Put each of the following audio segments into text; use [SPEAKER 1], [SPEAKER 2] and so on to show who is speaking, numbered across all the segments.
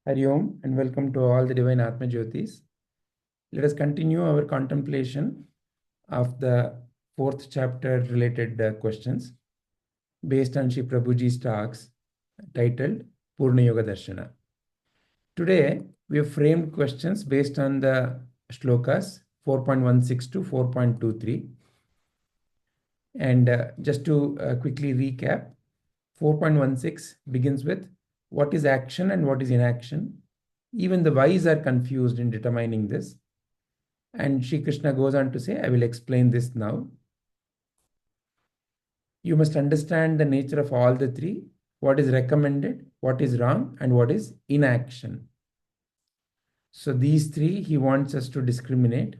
[SPEAKER 1] Hari Om and welcome to all the divine Atmajyotis. Let us continue our contemplation of the fourth chapter related questions based on sriprabhuji's talks titled Purna Yoga Darshana. Today we have framed questions based on the shlokas 4.16 to 4.23. And just to quickly recap, 4.16 begins with what is action and what is inaction. Even the wise are confused in determining this. And Sri Krishna goes on to say, I will explain this now. You must understand the nature of all the three, what is recommended, what is wrong, and what is inaction. So these three he wants us to discriminate.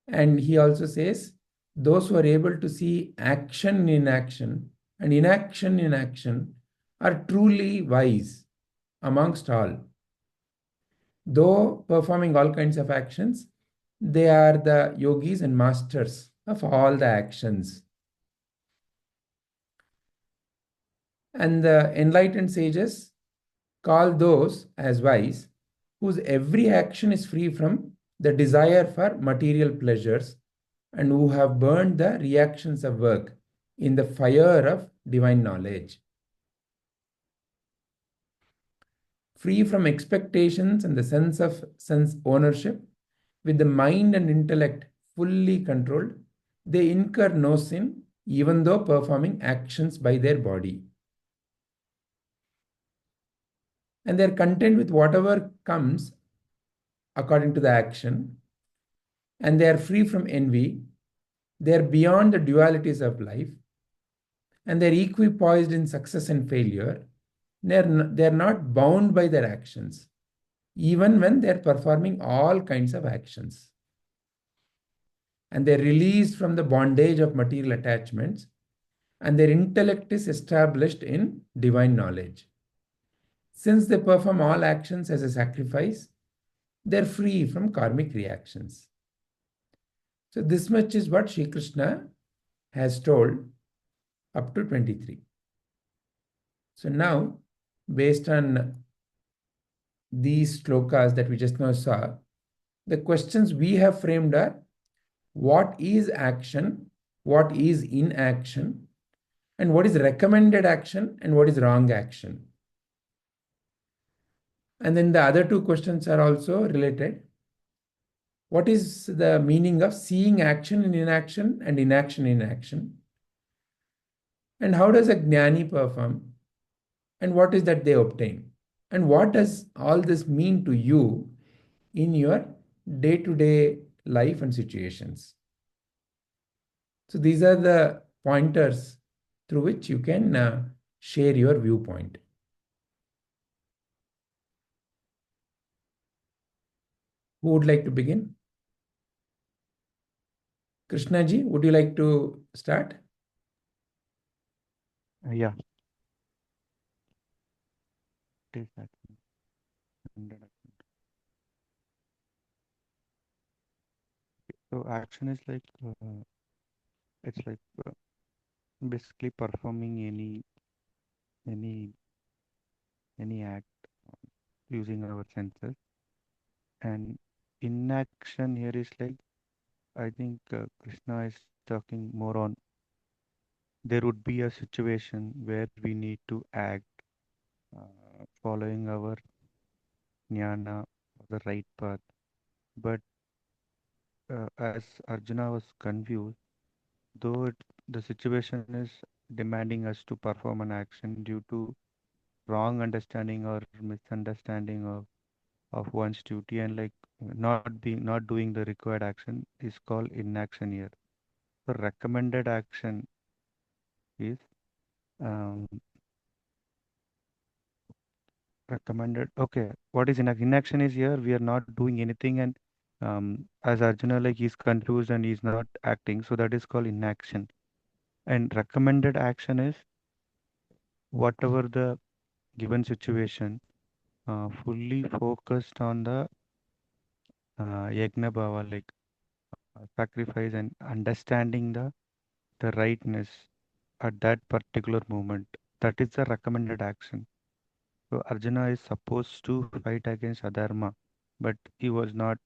[SPEAKER 1] And he also says, those who are able to see action in action and inaction in action are truly wise amongst all. Though performing all kinds of actions, they are the yogis and masters of all the actions. And the enlightened sages call those as wise whose every action is free from the desire for material pleasures and who have burned the reactions of work in the fire of divine knowledge. Free from expectations and the sense of sense ownership, with the mind and intellect fully controlled, they incur no sin even though performing actions by their body. And they are content with whatever comes according to the action, and they are free from envy. They are beyond the dualities of life, and they are equipoised in success and failure. They are not bound by their actions, even when they are performing all kinds of actions. And they are released from the bondage of material attachments, and their intellect is established in divine knowledge. Since they perform all actions as a sacrifice, they are free from karmic reactions. So this much is what Sri Krishna has told up to 23. So now, based on these shlokas that we just now saw, the questions we have framed are, what is action, what is inaction, and what is recommended action and what is wrong action. And then the other two questions are also related. What is the meaning of seeing action in inaction and inaction in action? And how does a jnani perform? And what is that they obtain? And what does all this mean to you in your day-to-day life and situations? So these are the pointers through which you can share your viewpoint. Who would like to begin? Krishna ji, would you like to start?
[SPEAKER 2] Yeah. Take that. So action is like it's like basically performing any act using our senses, and inaction here is like I think Krishna is talking more on there would be a situation where we need to act following our jnana, the right path, but as Arjuna was confused, though the situation is demanding us to perform an action due to wrong understanding or misunderstanding of one's duty, and like not doing the required action is called inaction here. The recommended action is um, recommended. Okay, what is inaction? Inaction is here we are not doing anything, and as Arjuna like he's confused and he's not acting, so that is called inaction. And recommended action is whatever the given situation, fully focused on the yajna bhava, like sacrifice and understanding the rightness at that particular moment. that is the recommended action. So Arjuna is supposed to fight against adharma, but he was not.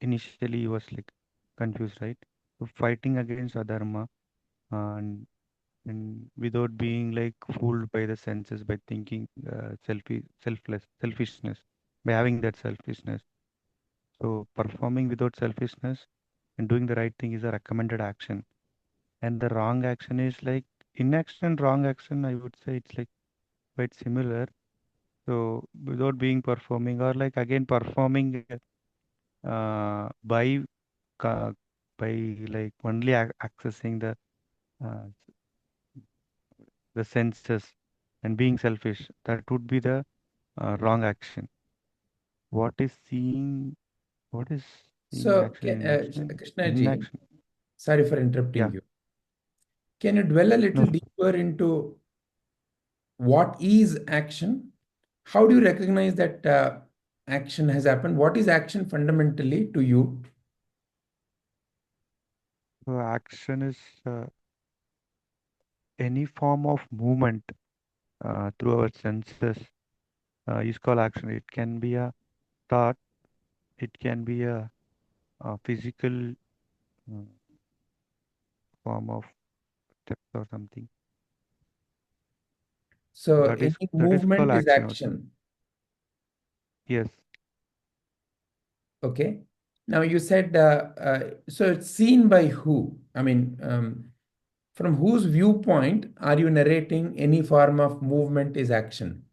[SPEAKER 2] Initially, he was like confused, right? So fighting against adharma, and without being like fooled by the senses, by thinking selfishness, by having that selfishness. So performing without selfishness and doing the right thing is a recommended action. And the wrong action is like inaction and wrong action. I would say it's like quite similar. So without being performing, or like again performing by ca- by like only accessing uh, the senses and being selfish, that would be the wrong action. What is seeing? What is seeing
[SPEAKER 1] So,
[SPEAKER 2] action in action?
[SPEAKER 1] Krishna ji,
[SPEAKER 2] Inaction.
[SPEAKER 1] sorry for interrupting
[SPEAKER 2] Yeah.
[SPEAKER 1] you. Can you dwell a little
[SPEAKER 2] No.
[SPEAKER 1] deeper into what is action? How do you recognize that action has happened? What is action fundamentally to you?
[SPEAKER 2] So action is any form of movement through our senses is called action. It can be a thought. It can be a physical uh, form of steps or something.
[SPEAKER 1] So,
[SPEAKER 2] That is
[SPEAKER 1] any
[SPEAKER 2] that is called
[SPEAKER 1] movement is
[SPEAKER 2] action also.
[SPEAKER 1] action.
[SPEAKER 2] Yes.
[SPEAKER 1] Okay. Now, you said, so it's seen by who? I mean, from whose viewpoint are you narrating any form of movement is action?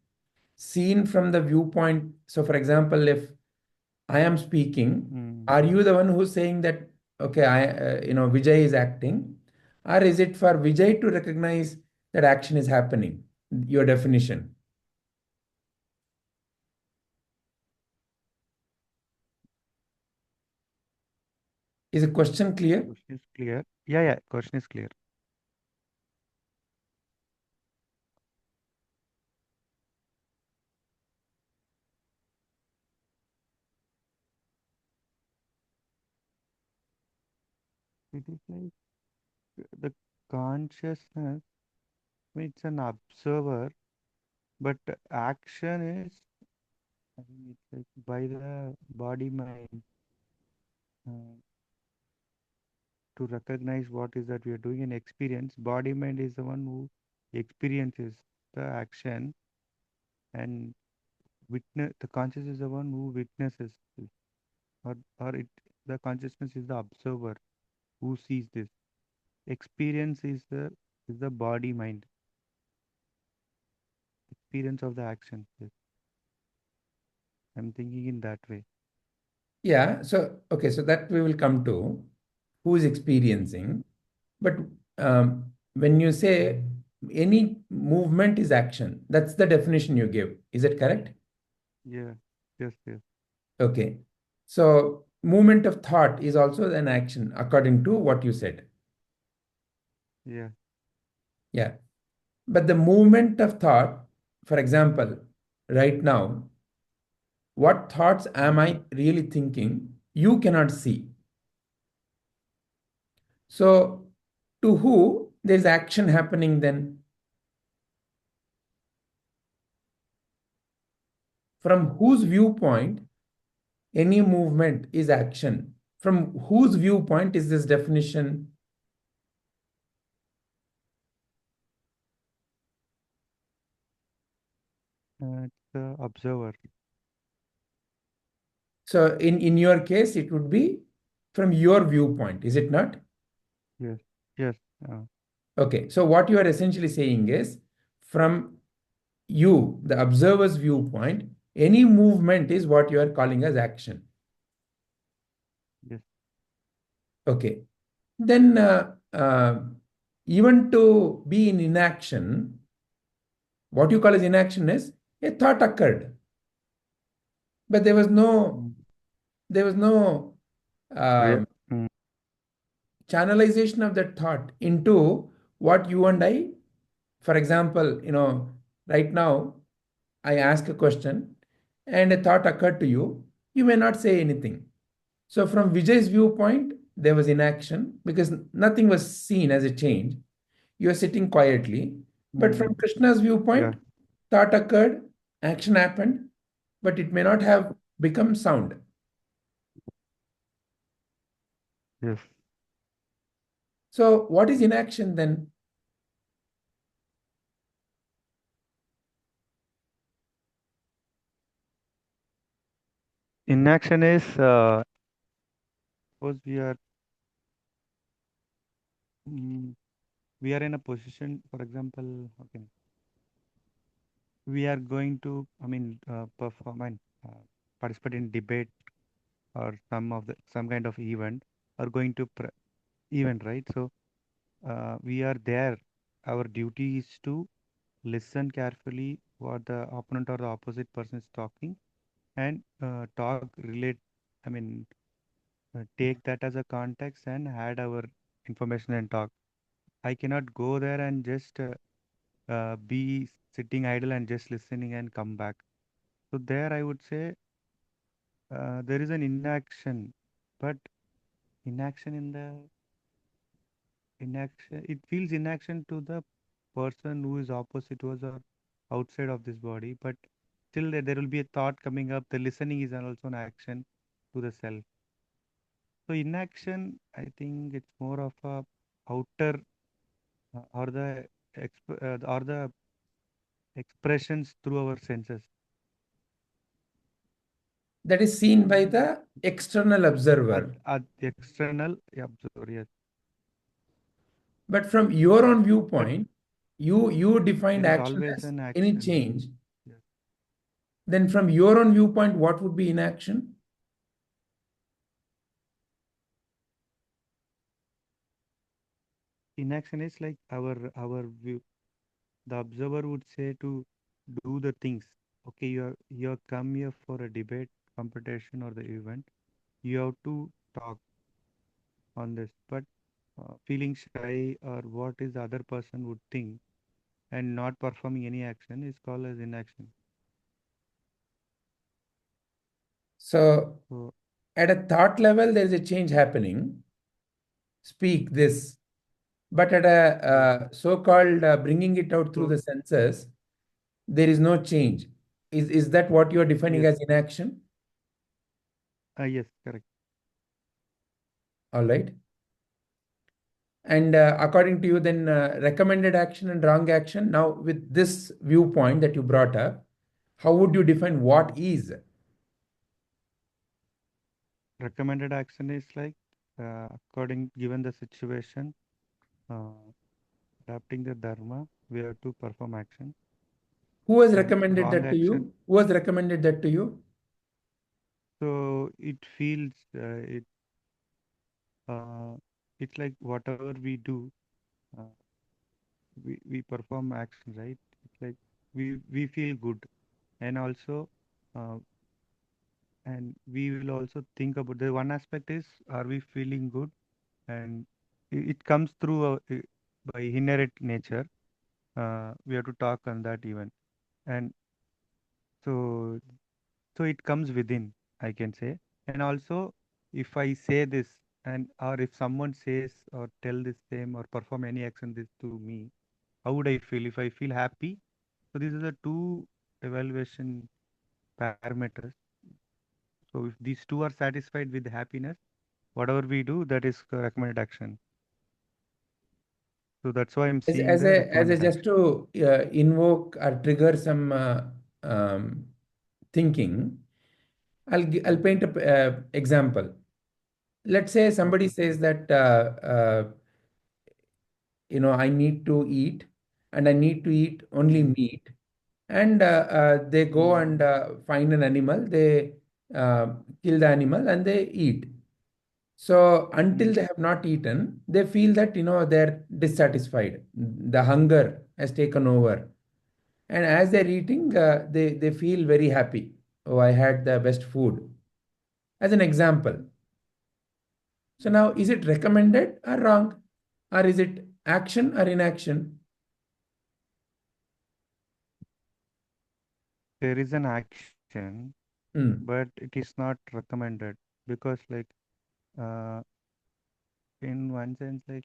[SPEAKER 1] Seen from the viewpoint. So, for example, if I am speaking,
[SPEAKER 2] Mm.
[SPEAKER 1] are you the one who's saying that, okay, Vijay is acting? Or is it for Vijay to recognize that action is happening? Your definition. Is the question clear?
[SPEAKER 2] Question is clear. Yeah, yeah. Question is clear. It is like the consciousness. I mean, it's an observer, but action is, I think it's like by the body mind to recognize what is that we are doing in experience. Body mind is the one who experiences the action, and witness the conscious is the one who witnesses this, or it the consciousness is the observer who sees this. Experience is the body mind experience of the action. Yes, I'm thinking in that way.
[SPEAKER 1] Yeah. So, okay, so that we will come to who is experiencing. But when you say any movement is action, that's the definition you give. Is it correct?
[SPEAKER 2] Yeah. Yes. Yes.
[SPEAKER 1] Okay. So, movement of thought is also an action according to what you said.
[SPEAKER 2] Yeah.
[SPEAKER 1] Yeah. But the movement of thought, for example, right now, what thoughts am
[SPEAKER 2] Mm.
[SPEAKER 1] I really thinking? You cannot see. So, to who there's action happening then? From whose viewpoint any movement is action? From whose viewpoint is this definition?
[SPEAKER 2] It's the observer.
[SPEAKER 1] So, in your case, it would be from your viewpoint, is it not?
[SPEAKER 2] Yes. Yes. Uh,
[SPEAKER 1] Okay. So, what you are essentially saying is from you, the observer's viewpoint, any movement is what you are calling as action.
[SPEAKER 2] yes.
[SPEAKER 1] Okay. Then, even to be in inaction, what you call as inaction is a thought occurred, but
[SPEAKER 2] Mm.
[SPEAKER 1] there was no
[SPEAKER 2] Rea-
[SPEAKER 1] um,
[SPEAKER 2] mm.
[SPEAKER 1] channelization of that thought into what you and I, for example, right now I ask a question and a thought occurred to you, you may not say anything. So, from Vijay's viewpoint, there was inaction because nothing was seen as a change. You are sitting quietly. But from
[SPEAKER 2] Mm,
[SPEAKER 1] Krishna's
[SPEAKER 2] yeah.
[SPEAKER 1] viewpoint, thought occurred, action happened, but it may not have become sound.
[SPEAKER 2] Yes.
[SPEAKER 1] So, what is inaction then?
[SPEAKER 2] Inaction is suppose mm, we are in a position, for example, okay, we are going to, I mean, perform and participate in debate or some kind of event or going to event, right? So we are there. Our duty is to listen carefully what the opponent or the opposite person is talking and talk, relate, I mean, take that as a context and add our information and talk. I cannot go there and just be sitting idle and just listening and come back. So there I would say there is an inaction, but inaction in the inaction, it feels inaction to the person who is opposite to us or outside of this body, but still there will be a thought coming up. The listening is also an action to the self. So inaction, I think it's more of a outer or the expressions through our senses.
[SPEAKER 1] That is seen by the external observer.
[SPEAKER 2] At the external observer, yes.
[SPEAKER 1] But from your own
[SPEAKER 2] But
[SPEAKER 1] viewpoint, you
[SPEAKER 2] there
[SPEAKER 1] defined
[SPEAKER 2] is
[SPEAKER 1] action
[SPEAKER 2] always
[SPEAKER 1] as
[SPEAKER 2] an
[SPEAKER 1] any
[SPEAKER 2] action.
[SPEAKER 1] change.
[SPEAKER 2] Yes.
[SPEAKER 1] Then from your own viewpoint, what would be inaction?
[SPEAKER 2] Inaction is like our view. The observer would say to do the things. Okay, you have come here for a debate, competition, or the event. You have to talk on this, but feeling shy or what is the other person would think and not performing any action is called as inaction.
[SPEAKER 1] So
[SPEAKER 2] So
[SPEAKER 1] at a thought level, there is a change happening. Speak this. But at a
[SPEAKER 2] yes,
[SPEAKER 1] so-called bringing it out through
[SPEAKER 2] so
[SPEAKER 1] the senses, there is no change. Is that what you are defining
[SPEAKER 2] yes,
[SPEAKER 1] as inaction?
[SPEAKER 2] yes, correct.
[SPEAKER 1] All right. And according to you, then recommended action and wrong action. Now, with this viewpoint that you brought up, how would you define what is?
[SPEAKER 2] Recommended action is like according given the situation, uh, adapting the dharma, we have to perform action.
[SPEAKER 1] Who has
[SPEAKER 2] And
[SPEAKER 1] recommended
[SPEAKER 2] wrong
[SPEAKER 1] that to
[SPEAKER 2] action,
[SPEAKER 1] you? Who has recommended that to you?
[SPEAKER 2] so it feels uh, it's like whatever we do, uh, we perform action, right? It's like we feel good, and also uh, and we will also think about the one aspect is are we feeling good, and it comes through by inherent nature. We have to talk on that even, and so so it comes within, I can say. And also if I say this and or if someone says or tell this same or perform any action this to me, how would I feel? If I feel happy, so these are the two evaluation parameters. So if these two are satisfied with happiness, whatever we do, that is recommended action. So that's why I'm seeing the
[SPEAKER 1] As a
[SPEAKER 2] recommended
[SPEAKER 1] just
[SPEAKER 2] action.
[SPEAKER 1] to invoke or trigger some um, thinking, I'll
[SPEAKER 2] Yes.
[SPEAKER 1] paint a example. Let's say somebody
[SPEAKER 2] Okay.
[SPEAKER 1] says that I need to eat, and I need to eat only
[SPEAKER 2] Mm.
[SPEAKER 1] meat, and they go
[SPEAKER 2] Mm.
[SPEAKER 1] and find an animal, they uh, kill the animal and they eat. So until
[SPEAKER 2] Mm.
[SPEAKER 1] they have not eaten, they feel that they're dissatisfied. The hunger has taken over, and as they're eating, they feel very happy. Oh, I had the best food. As an example. So now, is it recommended or wrong, or is it action or inaction?
[SPEAKER 2] There is an action,
[SPEAKER 1] Hmm.
[SPEAKER 2] but it is not recommended because like uh, in one sense like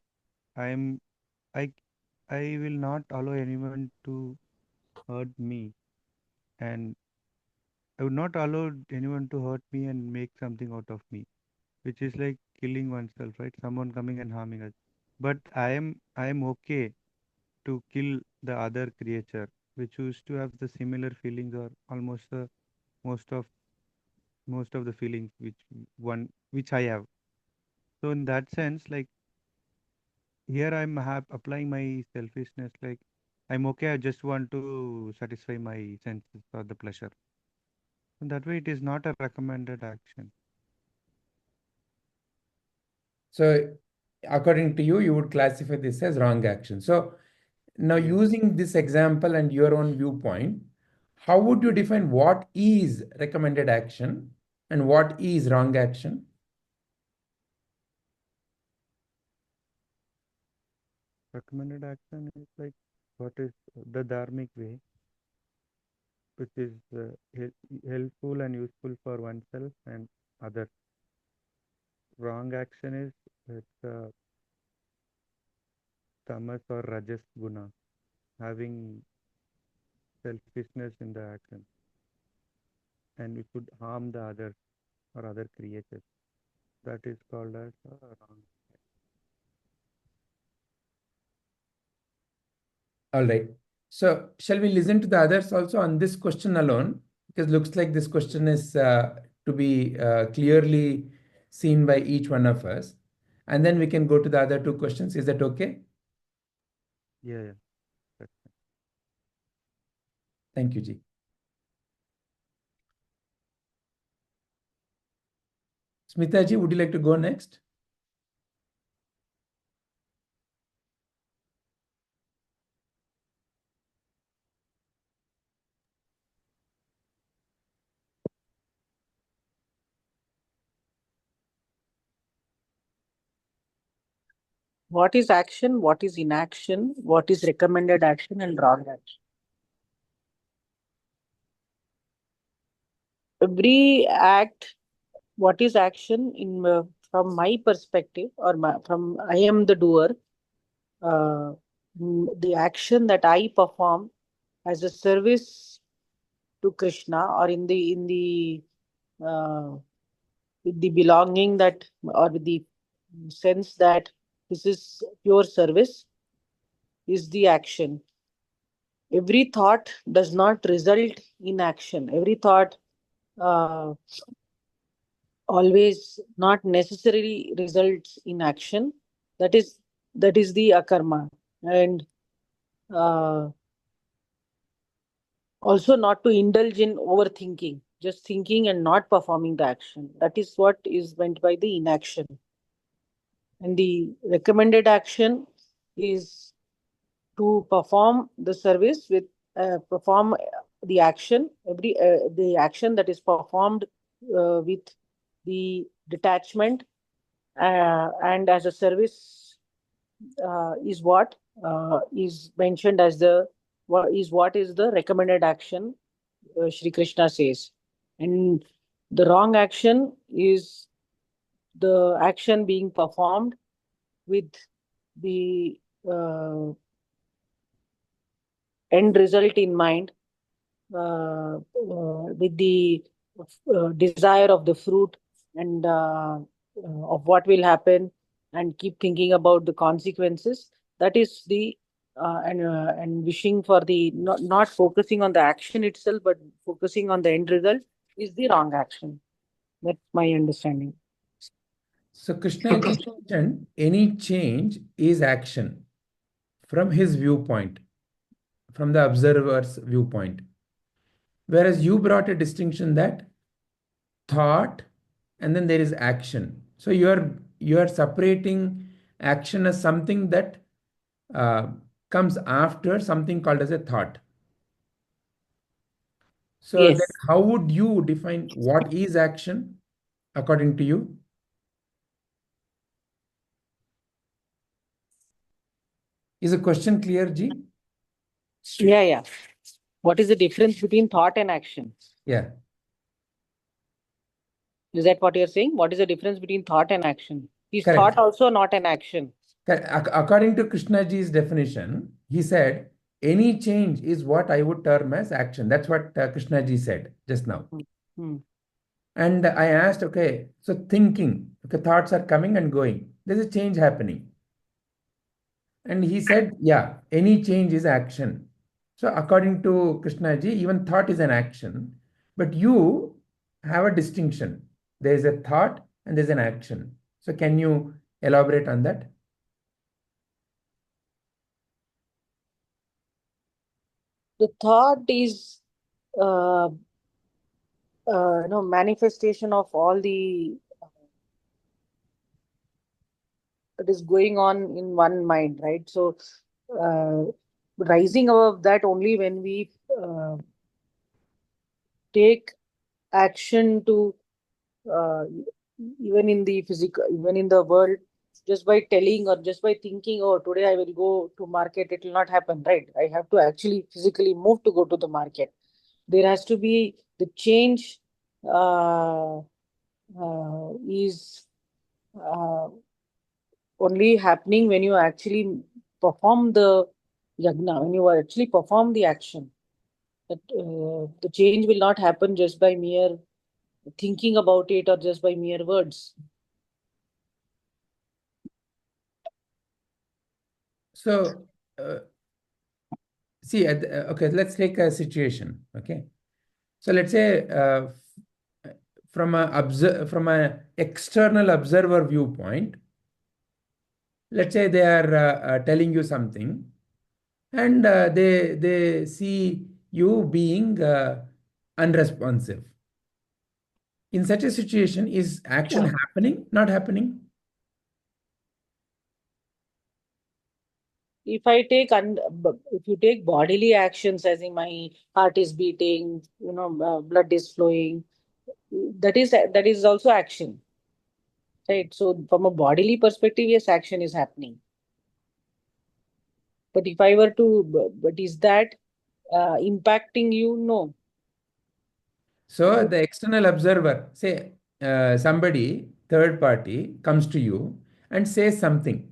[SPEAKER 2] I'm I I will not allow anyone to hurt me, and I would not allow anyone to hurt me and make something out of me, which is like killing oneself, right? Someone coming and harming us. But I am okay to kill the other creature, which used to have the similar feelings or almost the most of most of the feelings which I have. So in that sense, like here applying my selfishness, like I'm okay. I just want to satisfy my senses or the pleasure. And that way, it is not a recommended action.
[SPEAKER 1] So, according to you, you would classify this as wrong action. So, now
[SPEAKER 2] Yes.
[SPEAKER 1] using this example and your own viewpoint, how would you define what is recommended action and what is wrong action?
[SPEAKER 2] Recommended action is like what is the dharmic way, which is helpful and useful for oneself and others. Wrong action is it's tamas or rajas guna, having selfishness in the action, and it could harm the others or other creatures. That is called as wrong.
[SPEAKER 1] All right. So, shall we listen to the others also on this question alone? Because looks like this question is to be clearly seen by each one of us. And then we can go to the other two questions. Is that okay?
[SPEAKER 2] Yeah, yeah. That's
[SPEAKER 1] Thank you, Ji. Smita Ji, would you like to go next?
[SPEAKER 3] What is action? What is inaction? What is recommended action and wrong action? Every act, what is action in from my perspective, or from I am the doer, the action that I perform as a service to Krishna, or uh, with the belonging that, or with the sense that this is pure service, is the action. Every thought does not result in action. Every thought uh, always not necessarily results in action. That is the akarma, and uh, also not to indulge in overthinking, just thinking and not performing the action. That is what is meant by the inaction. And the recommended action is to perform the service with perform the action, the action that is performed with the detachment, and as a service is what is mentioned as what is the recommended action, Shri Krishna says. And the wrong action is the action being performed with the uh, end result in mind, with the desire of the fruit, and of what will happen, and keep thinking about the consequences. That is the and wishing for the, not focusing on the action itself, but focusing on the end result, is the wrong action. That's my understanding.
[SPEAKER 1] So Krishna just mentioned any change is action from his viewpoint, from the observer's viewpoint. Whereas you brought a distinction that thought and then there is action. So you are separating action as something that uh, comes after something called as a thought. So then
[SPEAKER 3] Yes.
[SPEAKER 1] how would you define what is action according to you? Is the question clear, Ji?
[SPEAKER 3] Yeah. What is the difference between thought and action?
[SPEAKER 1] Yeah.
[SPEAKER 3] Is that what you're saying? What is the difference between thought and action? Is
[SPEAKER 1] Correct.
[SPEAKER 3] thought also not an action?
[SPEAKER 1] According to Krishna Ji's definition, he said, any change is what I would term as action. That's what Krishnaji said just now.
[SPEAKER 3] Hmm.
[SPEAKER 1] And I asked, okay, so thinking, okay, thoughts are coming and going. There's a change happening. And he said, yeah, any change is action. So according to Krishnaji, even thought is an action. But you have a distinction. There is a thought and there's an action. So can you elaborate on that?
[SPEAKER 3] The thought is uh, manifestation of all the that is going on in one mind, right? So uh, rising above that only when we take action to uh, even in the physical, even in the world, just by telling or just by thinking, oh, today I will go to market, it will not happen, right? I have to actually physically move to go to the market. There has to be the change is uh, only happening when you actually perform the yagna, when you actually perform the action. That the change will not happen just by mere thinking about it or just by mere words.
[SPEAKER 1] So, see, okay, let's take a situation. Okay. So let's say from an external observer viewpoint, let's say they are telling you something, and they see you being unresponsive. In such a situation, is action happening, not happening?
[SPEAKER 3] If I take if you take bodily actions, as in my heart is beating, blood is flowing, that is also action, right? So from a bodily perspective, yes, action is happening. But if I were to, but is that impacting you? No.
[SPEAKER 1] So the external observer, say somebody, third party, comes to you and says something,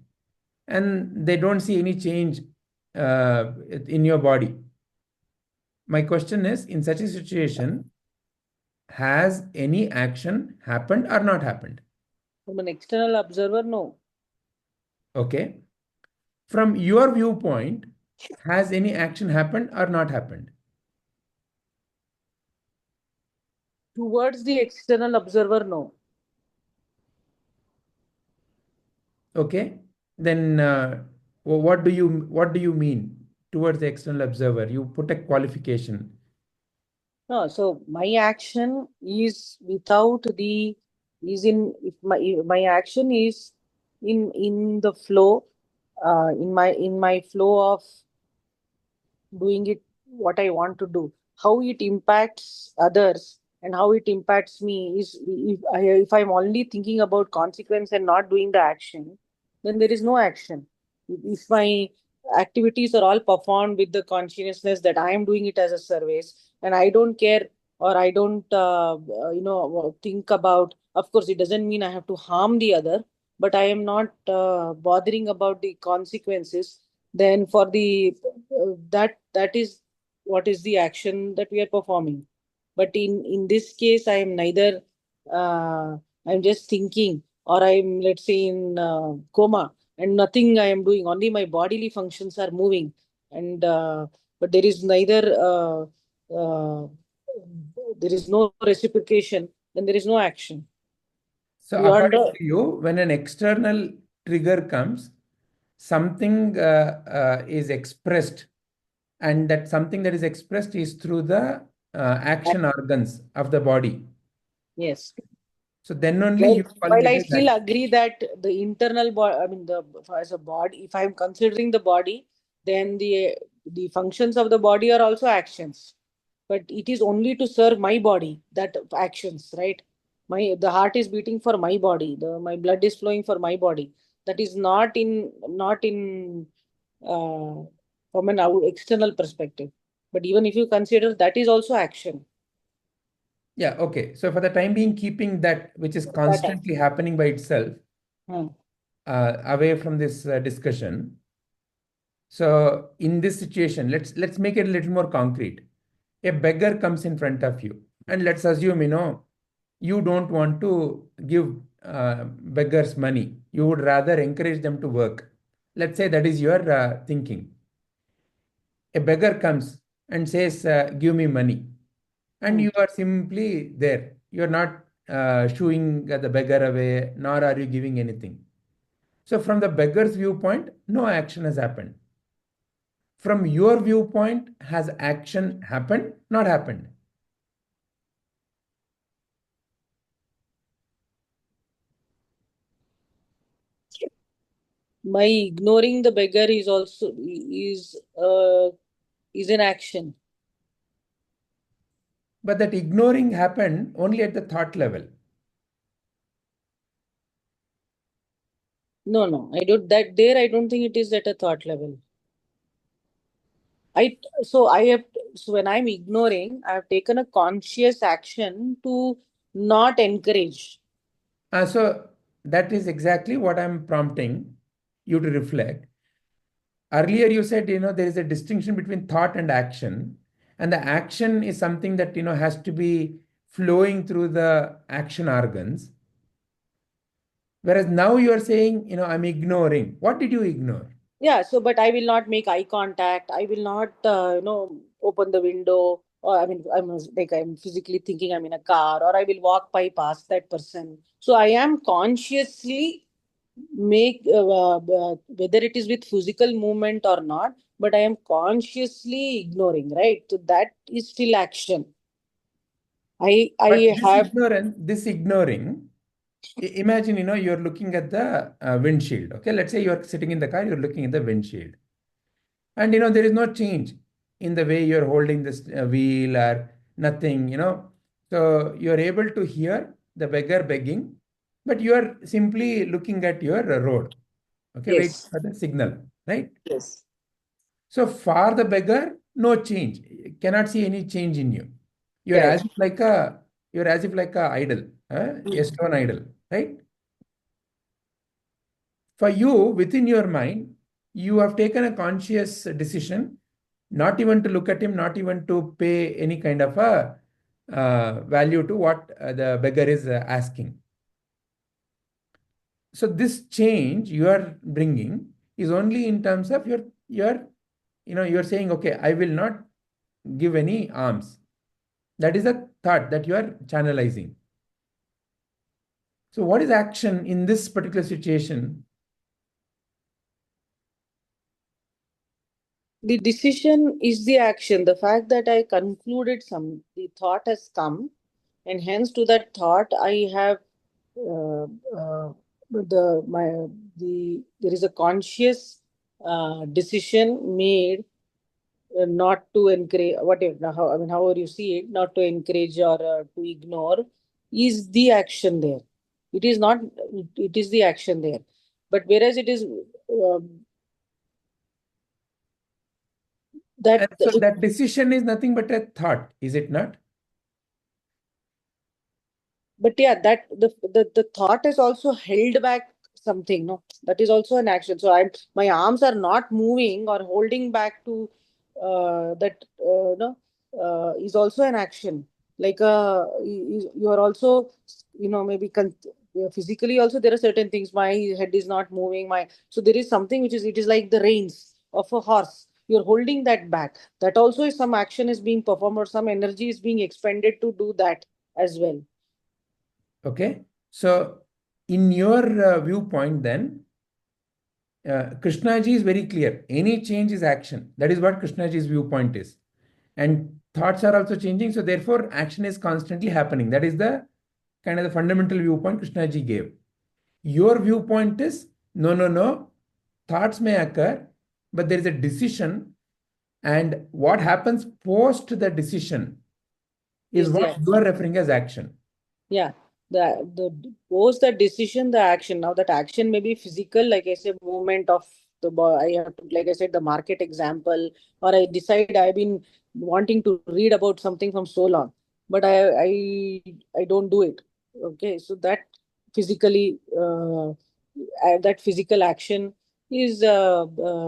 [SPEAKER 1] and they don't see any change in your body. My question is, in such a situation, has any action happened or not happened?
[SPEAKER 3] From an external observer, no.
[SPEAKER 1] Okay. From your viewpoint, has any action happened or not happened?
[SPEAKER 3] Towards the external observer, no.
[SPEAKER 1] Okay. Then what do you mean towards the external observer? You put a qualification.
[SPEAKER 3] No, so my action is without the is in if my action is in the flow, in my flow of doing it what I want to do. How it impacts others and how it impacts me is if I'm only thinking about consequence and not doing the action, then there is no action. If my activities are all performed with the consciousness that I am doing it as a service and I don't care or I don't think about, of course it doesn't mean I have to harm the other, but I am not bothering about the consequences, then for the that is what is the action that we are performing. But in this case I am neither I'm just thinking or I'm, let's say, in coma and nothing I am doing, only my bodily functions are moving, and but there is neither uh, there is no reciprocation, then there is no action
[SPEAKER 1] So
[SPEAKER 3] beyond
[SPEAKER 1] according
[SPEAKER 3] the.
[SPEAKER 1] to you, when an external trigger comes, something is expressed, and that something that is expressed is through the action organs of the body.
[SPEAKER 3] Yes.
[SPEAKER 1] So then only
[SPEAKER 3] While,
[SPEAKER 1] you call
[SPEAKER 3] while
[SPEAKER 1] it
[SPEAKER 3] I
[SPEAKER 1] as
[SPEAKER 3] still
[SPEAKER 1] action.
[SPEAKER 3] agree that the internal body, I mean, the as a body, if I'm considering the body, then the functions of the body are also actions. But it is only to serve my body that actions, right? The heart is beating for my body. My blood is flowing for my body. That is not in from an external perspective. But even if you consider that is also action.
[SPEAKER 1] Yeah, okay. So for the time being, keeping that which is
[SPEAKER 3] That action.
[SPEAKER 1] constantly happening by itself
[SPEAKER 3] Hmm.
[SPEAKER 1] away from this discussion. So in this situation, let's make it a little more concrete. A beggar comes in front of you, and let's assume you don't want to give beggars money. You would rather encourage them to work. Let's say that is your thinking. A beggar comes and says, "Give me money," and you are simply there. You are not shooing the beggar away, nor are you giving anything. So from the beggar's viewpoint, no action has happened. From your viewpoint, has action happened? Not happened.
[SPEAKER 3] My ignoring the beggar is also is an action.
[SPEAKER 1] But that ignoring happened only at the thought level.
[SPEAKER 3] No, I don't that there I don't think it is at a thought level. So when I'm ignoring, I have taken a conscious action to not encourage.
[SPEAKER 1] So that is exactly what I'm prompting you to reflect. Earlier you said, there is a distinction between thought and action, and the action is something that, has to be flowing through the action organs. Whereas now you are saying, I'm ignoring. What did you ignore?
[SPEAKER 3] Yeah, so but I will not make eye contact. I will not, open the window. Or I'm physically thinking I'm in a car, or I will walk by past that person. So I am consciously whether it is with physical movement or not, but I am consciously ignoring, right? So that is still action. I
[SPEAKER 1] But
[SPEAKER 3] have
[SPEAKER 1] this ignoring, imagine, you're looking at the windshield. Okay, let's say you're sitting in the car, you're looking at the windshield. And, there is no change in the way you're holding this wheel or nothing. So you're able to hear the beggar begging, but you are simply looking at your road. Okay, wait
[SPEAKER 3] yes,
[SPEAKER 1] for the signal, right?
[SPEAKER 3] yes.
[SPEAKER 1] So for the beggar, no change. You cannot see any change in you. You're
[SPEAKER 3] Correct.
[SPEAKER 1] as if like a you're as if like a idol, a stone idol, right? For you, within your mind, you have taken a conscious decision not even to look at him, not even to pay any kind of a value to what the beggar is asking. So this change you are bringing is only in terms of you're saying, okay, I will not give any alms. That is a thought that you are channelizing. So what is action in this particular situation?
[SPEAKER 3] The decision is the action. The fact that I concluded the thought has come, and hence to that thought I have uh, uh, there is a conscious decision made not to encourage whatever. However you see it, not to encourage or to ignore, is the action there. It is not. It is the action there, but whereas it is
[SPEAKER 1] And
[SPEAKER 3] that.
[SPEAKER 1] so that decision is nothing but a thought, is it not?
[SPEAKER 3] But yeah, that the thought is also held back something, no, that is also an action. So my arms are not moving or holding back to that no is also an action. Like you are also, maybe physically also there are certain things. My head is not moving, so there is something which is, it is like the reins of a horse. You're holding that back. That also is some action is being performed, or some energy is being expended to do that as well.
[SPEAKER 1] Okay. So in your viewpoint, then, Krishnaji is very clear. Any change is action. That is what Krishnaji's viewpoint is. And thoughts are also changing. So therefore, action is constantly happening. That is the kind of the fundamental viewpoint Krishnaji gave. Your viewpoint is no, no, no. Thoughts may occur, but there is a decision. And what happens post the decision is
[SPEAKER 3] Is the
[SPEAKER 1] what you
[SPEAKER 3] action.
[SPEAKER 1] are referring as action.
[SPEAKER 3] Yeah. The post that decision, the action. Now that action may be physical, like I said, movement of the I have to, like I said, the market example, or I decide I've been wanting to read about something from so long, but I don't do it. Okay, so that physically that physical action is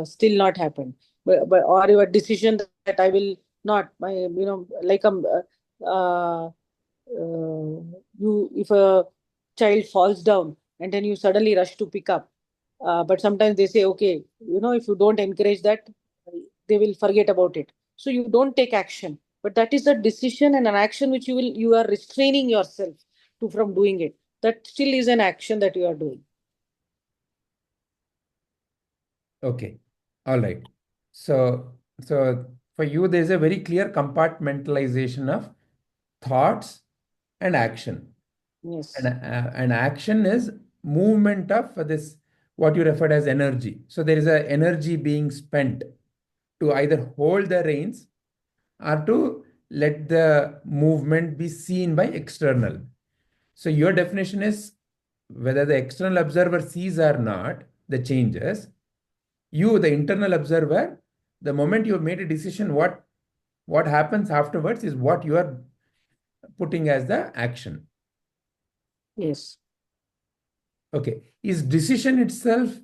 [SPEAKER 3] still not happened. Or your decision that I will not, like if a child falls down and then you suddenly rush to pick up, but sometimes they say, okay, if you don't encourage that, they will forget about it. So you don't take action, but that is a decision and an action which you are restraining yourself to from doing it. That still is an action that you are doing.
[SPEAKER 1] Okay. All right. So for you, there's a very clear compartmentalization of thoughts and action.
[SPEAKER 3] Yes.
[SPEAKER 1] And action is movement of this, what you referred as energy. So there is a energy being spent to either hold the reins or to let the movement be seen by external. So your definition is whether the external observer sees or not the changes, you, the internal observer, the moment you have made a decision, what happens afterwards is what you are putting as the action.
[SPEAKER 3] Yes.
[SPEAKER 1] Okay. Is decision itself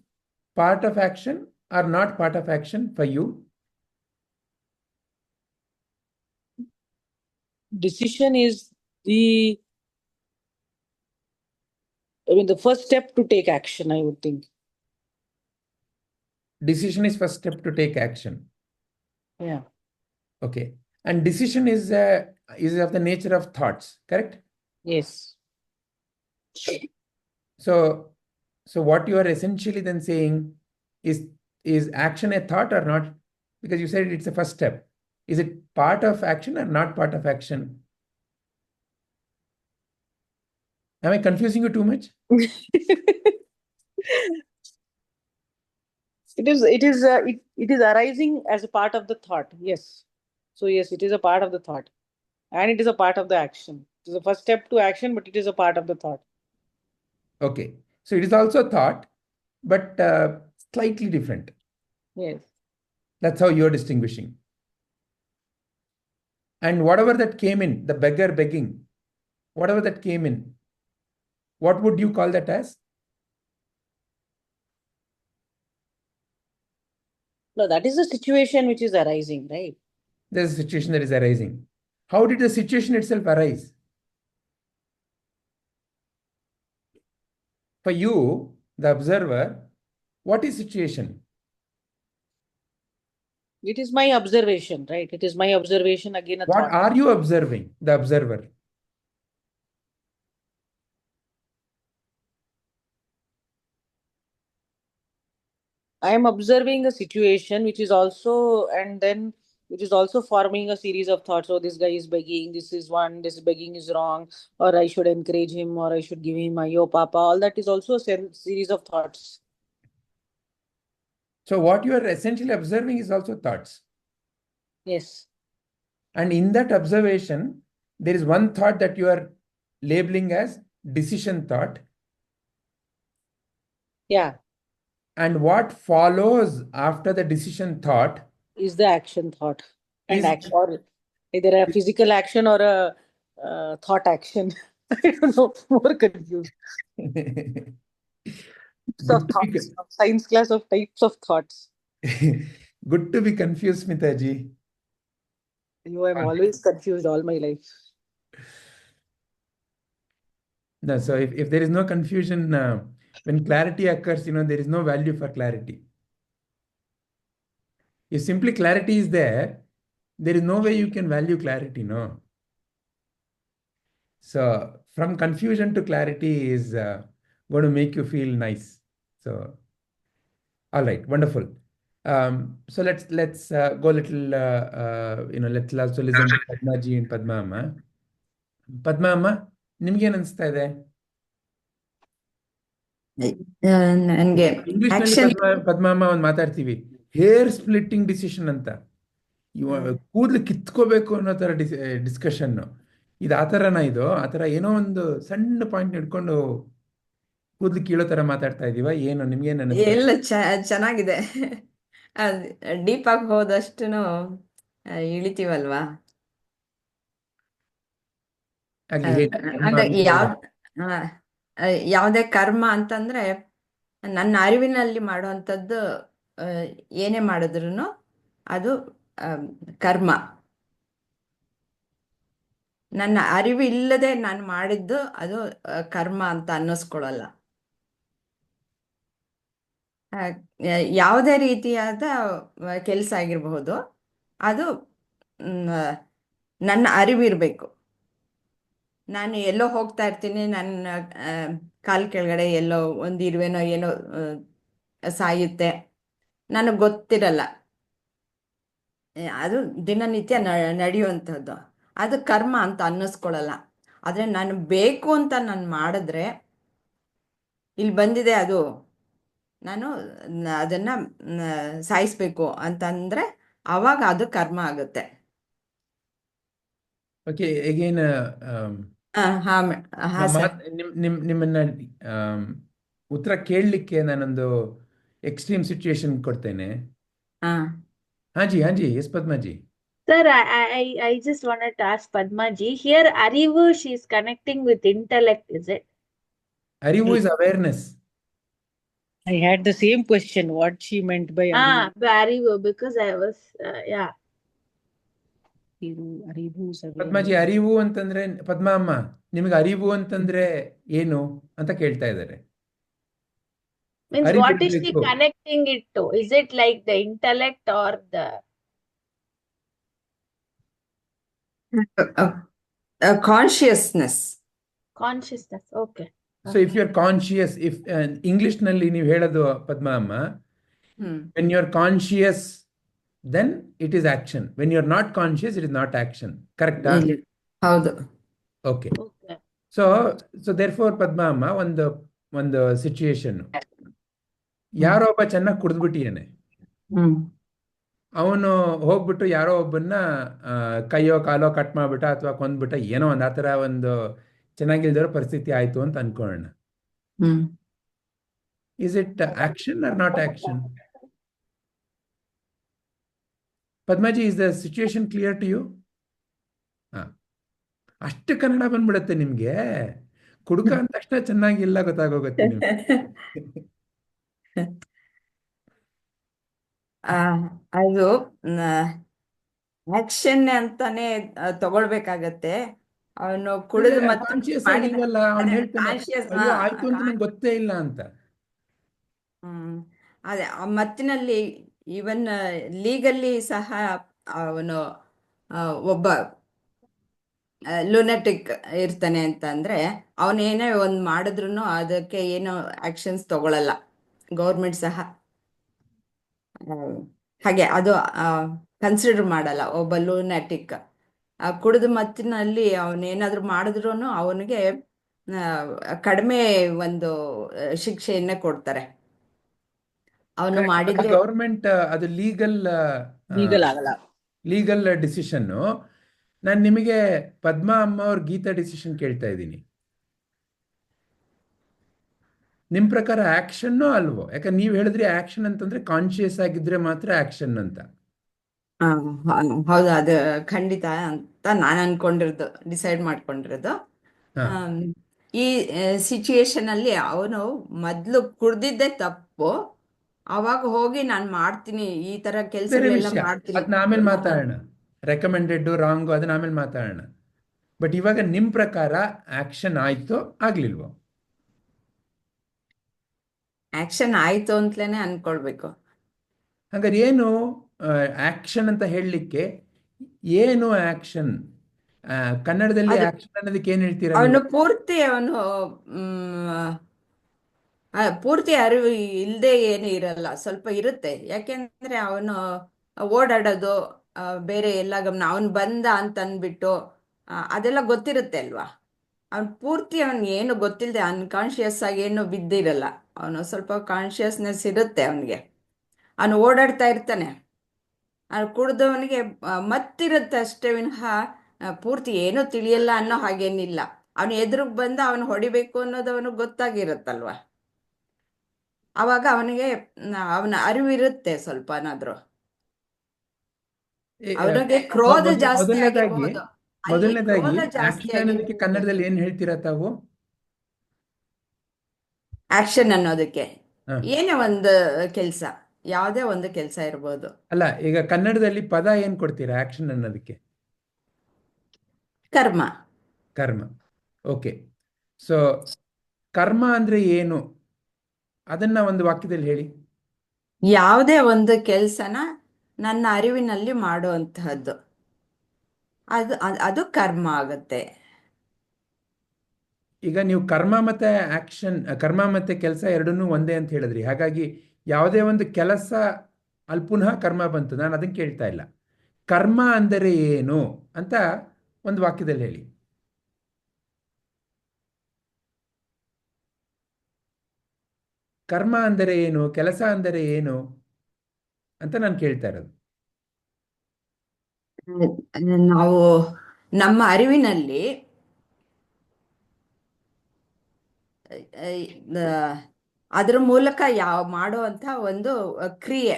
[SPEAKER 1] part of action or not part of action for you?
[SPEAKER 3] Decision is the the first step to take action, I would think.
[SPEAKER 1] Decision is first step to take action.
[SPEAKER 3] Yeah.
[SPEAKER 1] Okay. And decision is of the nature of thoughts, correct?
[SPEAKER 3] Yes.
[SPEAKER 1] So what you are essentially then saying is action a thought or not? Because you said it's a first step. Is it part of action or not part of action? Am I confusing you too much?
[SPEAKER 3] It is arising as a part of the thought. Yes. So yes, it is a part of the thought, and it is a part of the action. It is the first step to action, but it is a part of the thought.
[SPEAKER 1] Okay. So it is also thought, but slightly different.
[SPEAKER 3] Yes.
[SPEAKER 1] That's how you're distinguishing. And whatever that came in, the beggar begging, whatever that came in, what would you call that as?
[SPEAKER 3] No, that is the situation which is arising, right?
[SPEAKER 1] There's a situation that is arising. How did the situation itself arise? For you, the observer, what is situation?
[SPEAKER 3] It is my observation, right? It is my observation, again a
[SPEAKER 1] What
[SPEAKER 3] thought.
[SPEAKER 1] are you observing, the observer?
[SPEAKER 3] I am observing a situation which is also, and then which is also forming a series of thoughts. Oh, this guy is begging. This is one. This begging is wrong. Or I should encourage him. Or I should give him a yo papa. All that is also a series of thoughts.
[SPEAKER 1] So what you are essentially observing is also thoughts.
[SPEAKER 3] Yes.
[SPEAKER 1] And in that observation, there is one thought that you are labeling as decision thought.
[SPEAKER 3] Yeah.
[SPEAKER 1] And what follows after the decision thought
[SPEAKER 3] Is the action thought and
[SPEAKER 1] is
[SPEAKER 3] action, or either a physical action or a thought action. I don't know. More confused.
[SPEAKER 1] good
[SPEAKER 3] Types of
[SPEAKER 1] to be
[SPEAKER 3] thoughts. Science class of types of thoughts.
[SPEAKER 1] good to be confused, Smitaji.
[SPEAKER 3] You, I'm always confused all my life.
[SPEAKER 1] No, so if there is no confusion, when clarity occurs, there is no value for clarity. If simply clarity is there is no way you can value clarity, no. So from confusion to clarity is going to make you feel nice. So, all right, wonderful. So let's go a little. Let's also listen to Padma ji and Padma Amma. Padma Amma, ನಿಮ್ಗೇನ್ ಅನಿಸ್ತಾ ಇದೆ?
[SPEAKER 4] ನನಗೆ
[SPEAKER 1] English ನಲ್ಲಿ
[SPEAKER 4] action
[SPEAKER 1] Padmamma ಒಂದು ಮಾತಾಡ್ತೀವಿ, hair splitting decision ಅಂತ. ಕೂದಲು ಕಿತ್ಕೋಬೇಕು ಅನ್ನೋ ತರ ಡಿಸ್ಕಷನ್. ಇದು ಆ ಥರನ, ಇದು ಆ ಥರ ಏನೋ ಒಂದು ಸಣ್ಣ ಪಾಯಿಂಟ್ ಹಿಡ್ಕೊಂಡು ಕೂದಲು ಕೀಳೋ ತರ ಮಾತಾಡ್ತಾ ಇದೀವ, ಏನು ನಿಮ್ಗೇನು ಅನಿಸ್ತಾ?
[SPEAKER 4] ಎಲ್ಲ ಚೆನ್ನಾಗಿದೆ. ಡೀಪ್ ಆಗಿ ಹೋದಷ್ಟು ಇಳಿತೀವಲ್ವಾ.
[SPEAKER 1] ಆಗ್ಲಿ ಹೇಳಿ.
[SPEAKER 4] ಅಂದ್ರೆ ಯಾವ್ದೇ ಕರ್ಮ ಅಂತಂದ್ರೆ ನನ್ನ ಅರಿವಿನಲ್ಲಿ ಮಾಡುವಂಥದ್ದು ಏನೇ ಮಾಡಿದ್ರು ಅದು ಕರ್ಮ. ನನ್ನ ಅರಿವು ಇಲ್ಲದೆ ನಾನು ಮಾಡಿದ್ದು ಅದು ಕರ್ಮ ಅಂತ ಅನ್ನಿಸ್ಕೊಳ್ಳಲ್ಲ. ಯಾವುದೇ ರೀತಿಯಾದ ಕೆಲಸ ಆಗಿರಬಹುದು, ಅದು ನನ್ನ ಅರಿವಿರಬೇಕು. ನಾನು ಎಲ್ಲೋ ಹೋಗ್ತಾ ಇರ್ತೀನಿ, ನನ್ನ ಕಾಲು ಕೆಳಗಡೆ ಎಲ್ಲೋ ಒಂದು ಇರುವೆನೋ ಏನೋ ಸಾಯುತ್ತೆ, ನನಗೆ ಗೊತ್ತಿರಲ್ಲ. ಅದು ದಿನನಿತ್ಯ ನಡೆಯುವಂಥದ್ದು. ಅದು ಕರ್ಮ ಅಂತ ಅನ್ನಿಸ್ಕೊಳ್ಳಲ್ಲ. ಆದರೆ ನಾನು ಬೇಕು ಅಂತ ನಾನು ಮಾಡಿದ್ರೆ ಇಲ್ಲಿ ಬಂದಿದೆ, ಅದು ನಾನು ಅದನ್ನು ಸಾಯಿಸ್ಬೇಕು ಅಂತಂದರೆ ಆವಾಗ ಅದು ಕರ್ಮ ಆಗುತ್ತೆ.
[SPEAKER 1] ಓಕೆ, ಅಗೇನ್ ನಿಮ್ಮನ್ನ ಉತ್ತರ ಕೇಳಲಿಕ್ಕೆ ನಾನೊಂದು ಎಕ್ಸ್ಟ್ರೀಮ್ ಸಿಚುಯೇಷನ್ ಕೊಡ್ತೇನೆ. ಹಾಂ ಜಿ, yes Padmaji.
[SPEAKER 5] Sir, I just wanted to ask Padmaji. Here, Arivu, she is connecting with intellect, is it?
[SPEAKER 1] Arivu is awareness.
[SPEAKER 3] I had the same question, what she meant by
[SPEAKER 5] Arivu, because I was, yeah.
[SPEAKER 1] Padmaji, ಅರಿವು ಅಂತಂದ್ರೆ, ಪದ್ಮಾ ಅಮ್ಮ, ನಿಮಗೆ ಅರಿವು ಅಂತಂದ್ರೆ ಏನು ಅಂತ ಕೇಳ್ತಾ ಇದ್ದಾರೆ.
[SPEAKER 5] Means what is she connecting it to? Is it like the intellect or the
[SPEAKER 4] consciousness?
[SPEAKER 5] Consciousness, okay.
[SPEAKER 1] So if you're conscious, if English ನಲ್ಲಿ ನೀವು ಹೇಳೋದು ಪದ್ಮಾ ಅಮ್ಮ, when you're conscious, then it is action. When you're not conscious, it is not action. Correct?
[SPEAKER 4] ಹೌದು.
[SPEAKER 1] Okay. So therefore Padma ಅಮ್ಮ, ಒಂದು situation, ಯಾರೋ ಒಬ್ಬ ಚೆನ್ನಾಗಿ ಕುಡಿದ್ಬಿಟ್ಟಿಯಾನೆ. ಅವನು ಹೋಗ್ಬಿಟ್ಟು ಯಾರೋ ಒಬ್ಬನ್ನ ಕೈಯೋ ಕಾಲೋ ಕಟ್ ಮಾಡ್ಬಿಟ್ಟ ಅಥವಾ ಕೊಂದ್ಬಿಟ್ಟ, ಏನೋ ಒಂದು ಆ ಥರ ಒಂದು ಚೆನ್ನಾಗಿಲ್ದಿರೋ ಪರಿಸ್ಥಿತಿ ಆಯ್ತು ಅಂತ ಅನ್ಕೊಳ್ಳೋಣ. Is it action or not action? Padmaji, is the situation clear to you? ಅಷ್ಟು ಕನ್ನಡ ಬಂದ್ಬಿಡುತ್ತೆ ನಿಮ್ಗೆ. ಕುಡುಕ ಅಂದ ತಕ್ಷಣ ಚೆನ್ನಾಗಿಲ್ಲ ಗೊತ್ತಾಗೋಗುತ್ತೆ ನಿಮ್ಗೆ.
[SPEAKER 4] ಅದು ಆಕ್ಷನ್ ಅಂತಾನೆ ತಗೊಳ್ಬೇಕಾಗತ್ತೆ. ಅವನು ಕುಡಿದು
[SPEAKER 1] ಆಯ್ತು ಅಂತ ನಂಗೆ ಗೊತ್ತೇ ಇಲ್ಲ ಅಂತ.
[SPEAKER 4] ಅದೇ ಆ ಮತ್ತಿನಲ್ಲಿ ಈವನ್ ಲೀಗಲ್ಲಿ ಸಹ ಅವನು ಒಬ್ಬ ಲುನೆಟಿಕ್ ಇರ್ತಾನೆ ಅಂತಂದ್ರೆ ಅವನೇನೇ ಒಂದು ಮಾಡಿದ್ರು ಅದಕ್ಕೆ ಏನೋ ಆಕ್ಷನ್ಸ್ ತಗೊಳಲ್ಲ ಗೌರ್ಮೆಂಟ್ ಸಹ. ಹಾಗೆ ಅದು ಕನ್ಸಿಡರ್ ಮಾಡಲ್ಲ. ಒಬ್ಬ ಲೂನಾಟಿಕ್ ಕುಡಿದ ಮತ್ತಿನಲ್ಲಿ ಅವನೇನಾದ್ರೂ ಮಾಡಿದ್ರು ಅವನಿಗೆ ಕಡಿಮೆ ಒಂದು ಶಿಕ್ಷೆಯನ್ನೇ ಕೊಡ್ತಾರೆ. ಅವನು ಮಾಡಿದ್ರೆ
[SPEAKER 1] ಗೌರ್ಮೆಂಟ್ ಅದು ಲೀಗಲ್ ಡಿಸಿಷನ್. ನಾನು ನಿಮಗೆ ಪದ್ಮಾ ಅಮ್ಮ ಅವ್ರ ಗೀತಾ ಡಿಸಿಷನ್ ಕೇಳ್ತಾ ಇದ್ದೀನಿ. ನಿಮ್ ಪ್ರಕಾರ ಆಕ್ಷನ್ನೋ ಅಲ್ವೋ? ಯಾಕಂದ್ರೆ ನೀವು ಹೇಳಿದ್ರಿ ಆಕ್ಷನ್ ಅಂತಂದ್ರೆ ಕಾನ್ಶಿಯಸ್ ಆಗಿದ್ರೆ ಮಾತ್ರ ಆಕ್ಷನ್ ಅಂತ.
[SPEAKER 4] ಹೌದು, ಅದು ಖಂಡಿತ ಅಂತ ನಾನು ಅನ್ಕೊಂಡಿರೋದು, ಡಿಸೈಡ್ ಮಾಡ್ಕೊಂಡಿರೋದು. ಈ ಸಿಚುಯೇಷನ್ ಅಲ್ಲಿ ಅವನು ಮೊದ್ಲು ಕುಡ್ದಿದ್ದೆ ತಪ್ಪು. ಅವಾಗ ಹೋಗಿ ನಾನು ಮಾಡ್ತೀನಿ, ಈ ತರ ಕೆಲಸಗಳೆಲ್ಲ ಮಾಡ್ತೀನಿ.
[SPEAKER 1] ಅದನ್ನ ಆಮೇಲೆ ಮಾತಾಡೋಣ. ರೆಕಮೆಂಡೆಡ್ ರಾಂಗು ಅದನ್ನ ಆಮೇಲೆ ಮಾತಾಡೋಣ. ಬಟ್ ಇವಾಗ ನಿಮ್ ಪ್ರಕಾರ ಆಕ್ಷನ್ ಆಯ್ತೋ ಆಗ್ಲಿಲ್ವೋ?
[SPEAKER 4] ಆಕ್ಷನ್ ಆಯ್ತು ಅಂತಲೇನೆ ಅನ್ಕೊಳ್ಬೇಕು.
[SPEAKER 1] ಹಾಗಾದ್ರೆ ಏನು ಆಕ್ಷನ್ ಅಂತ ಹೇಳಲಿಕ್ಕೆ? ಏನು ಆಕ್ಷನ್? ಕನ್ನಡದಲ್ಲಿ ಆಕ್ಷನ್ ಅನ್ನೋದಕ್ಕೆ ಏನ್ ಹೇಳ್ತೀರಾ?
[SPEAKER 4] ಅವನು ಪೂರ್ತಿ ಅರಿವು ಇಲ್ಲದೆ ಏನು ಇರಲ್ಲ, ಸ್ವಲ್ಪ ಇರುತ್ತೆ. ಯಾಕೆಂದ್ರೆ ಅವನು ಓಡಾಡೋದು, ಬೇರೆ ಎಲ್ಲ ಗಮನ, ಅವನು ಬಂದ ಅಂತ ಅಂದ್ಬಿಟ್ಟು ಅದೆಲ್ಲ ಗೊತ್ತಿರುತ್ತೆ ಅಲ್ವಾ. ಅವನು ಏನು ಗೊತ್ತಿಲ್ಲದೆ ಅನ್ಕಾನ್ಶಿಯಸ್ ಆಗಿ ಏನು ಬಿದ್ದಿರಲ್ಲ. ಅವನು ಸ್ವಲ್ಪ ಕಾನ್ಶಿಯಸ್ನೆಸ್ ಇರುತ್ತೆ ಅವನಿಗೆ. ಅವನು ಓಡಾಡ್ತಾ ಇರ್ತಾನೆ. ಕುಡ್ದವನಿಗೆ ಮತ್ತಿರುತ್ತೆ ಅಷ್ಟೇ ವಿನಃ ಪೂರ್ತಿ ಏನೂ ತಿಳಿಯಲ್ಲ ಅನ್ನೋ ಹಾಗೇನಿಲ್ಲ. ಅವನು ಎದುರಿಗೆ ಬಂದ ಅವನು ಹೊಡಿಬೇಕು ಅನ್ನೋದು ಅವನಿಗೆ ಗೊತ್ತಾಗಿರುತ್ತಲ್ವ. ಅವಾಗ ಅವನ ಅರಿವಿರುತ್ತೆ ಸ್ವಲ್ಪನಾದ್ರೂ. ಅವನಿಗೆ ಕ್ರೋಧ ಜಾಸ್ತಿ ಆಗಿರ್ಬೋದು.
[SPEAKER 1] ಮೊದಲನೇದಾಗಿ ಆಕ್ಷನ್ ಅನ್ನೋದಕ್ಕೆ ಕನ್ನಡದಲ್ಲಿ ಏನ್ ಹೇಳ್ತೀರಾ ತಾವು?
[SPEAKER 4] ಆಕ್ಷನ್ ಅನ್ನೋದಕ್ಕೆ
[SPEAKER 1] ಹ.
[SPEAKER 4] ಏನೇ ಒಂದು ಕೆಲಸ, ಯಾವುದೇ ಒಂದು ಕೆಲಸ ಇರ್ಬೋದು.
[SPEAKER 1] ಅಲ್ಲ, ಈಗ ಕನ್ನಡದಲ್ಲಿ ಪದ ಏನ್ ಕೊಡ್ತೀರಾ ಆಕ್ಷನ್ ಅನ್ನೋದಕ್ಕೆ?
[SPEAKER 4] ಕರ್ಮ.
[SPEAKER 1] ಕರ್ಮ. ಓಕೆ. ಸೊ ಕರ್ಮ ಅಂದ್ರೆ ಏನು ಅದನ್ನ ಒಂದು ವಾಕ್ಯದಲ್ಲಿ ಹೇಳಿ.
[SPEAKER 4] ಯಾವುದೇ ಒಂದು ಕೆಲಸನ ನನ್ನ ಅರಿವಿನಲ್ಲಿ ಮಾಡುವಂತಹದ್ದು, ಅದು ಕರ್ಮ ಆಗುತ್ತೆ.
[SPEAKER 1] ಈಗ ನೀವು ಕರ್ಮ ಮತ್ತೆ ಆಕ್ಷನ್, ಕರ್ಮ ಮತ್ತೆ ಕೆಲಸ ಎರಡನ್ನೂ ಒಂದೇ ಅಂತ ಹೇಳಿದ್ರಿ. ಹಾಗಾಗಿ ಯಾವುದೇ ಒಂದು ಕೆಲಸ ಅಲ್ಲಿ ಪುನಃ ಕರ್ಮ ಬಂತು, ನಾನು ಅದನ್ನ ಕೇಳ್ತಾ ಇಲ್ಲ. ಕರ್ಮ ಅಂದರೆ ಏನು ಅಂತ ಒಂದು ವಾಕ್ಯದಲ್ಲಿ ಹೇಳಿ. ಕರ್ಮ ಅಂದರೆ ಏನು, ಕೆಲಸ ಅಂದರೆ ಏನು ಅಂತ ನಾನು ಕೇಳ್ತಾ ಇರೋದು.
[SPEAKER 4] ನಾವು ನಮ್ಮ ಅರಿವಿನಲ್ಲಿ ಅದರ ಮೂಲಕ ಮಾಡುವಂಥ ಒಂದು ಕ್ರಿಯೆ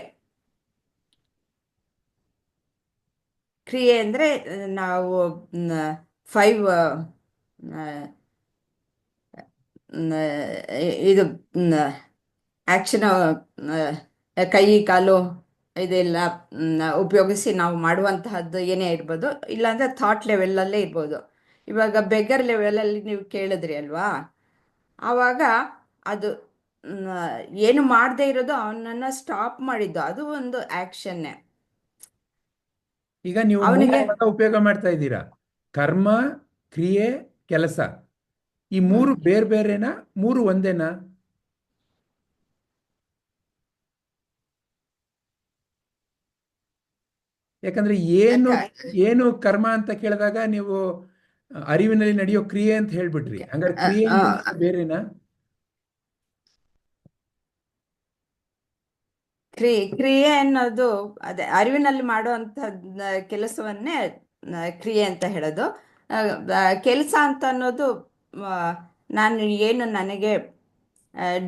[SPEAKER 4] ಅಂದರೆ ನಾವು 5 ಇದು ಆಕ್ಷನ್, ಕೈ ಕಾಲು ಇದೆಲ್ಲ ಉಪಯೋಗಿಸಿ ನಾವು ಮಾಡುವಂತಹದ್ದು ಏನೇ ಇರ್ಬೋದು, ಇಲ್ಲಾಂದ್ರೆ ಥಾಟ್ ಲೆವೆಲಲ್ಲೇ ಇರ್ಬೋದು. ಇವಾಗ ಬೆಗರ್ ಲೆವೆಲಲ್ಲಿ ನೀವು ಕೇಳಿದ್ರಿ ಅಲ್ವಾ, ಆವಾಗ ಅದು ಏನು ಮಾಡದೇ ಇರೋದು, ಅವನನ್ನು ಸ್ಟಾಪ್ ಮಾಡಿದ್ದು, ಅದು ಒಂದು ಆಕ್ಷನ್ನೇ.
[SPEAKER 1] ಈಗ ನೀವು ಮೂರು ಪದ ಉಪಯೋಗ ಮಾಡ್ತಾ ಇದ್ದೀರಾ: ಕರ್ಮ, ಕ್ರಿಯೆ, ಕೆಲಸ. ಈ ಮೂರು ಬೇರೆ ಬೇರೆನಾ, ಮೂರು ಒಂದೇನಾ? ಯಾಕಂದ್ರೆ ಏನು ಕರ್ಮ ಅಂತ ಕೇಳಿದಾಗ ನೀವು ಅರಿವಿನಲ್ಲಿ ನಡೆಯೋ ಕ್ರಿಯೆ ಅಂತ ಹೇಳ್ಬಿಟ್ರಿ. ಹಂಗಾರೆ ಕ್ರಿಯೆ ಬೇರೆನಾ?
[SPEAKER 4] ಕ್ರಿಯೆ ಅನ್ನೋದು ಅದೇ ಅರಿವಿನಲ್ಲಿ ಮಾಡುವಂತ ಕೆಲಸವನ್ನೇ ಕ್ರಿಯೆ ಅಂತ ಹೇಳೋದು. ಕೆಲಸ ಅಂತ ಅನ್ನೋದು ನಾನು ಏನು ನನಗೆ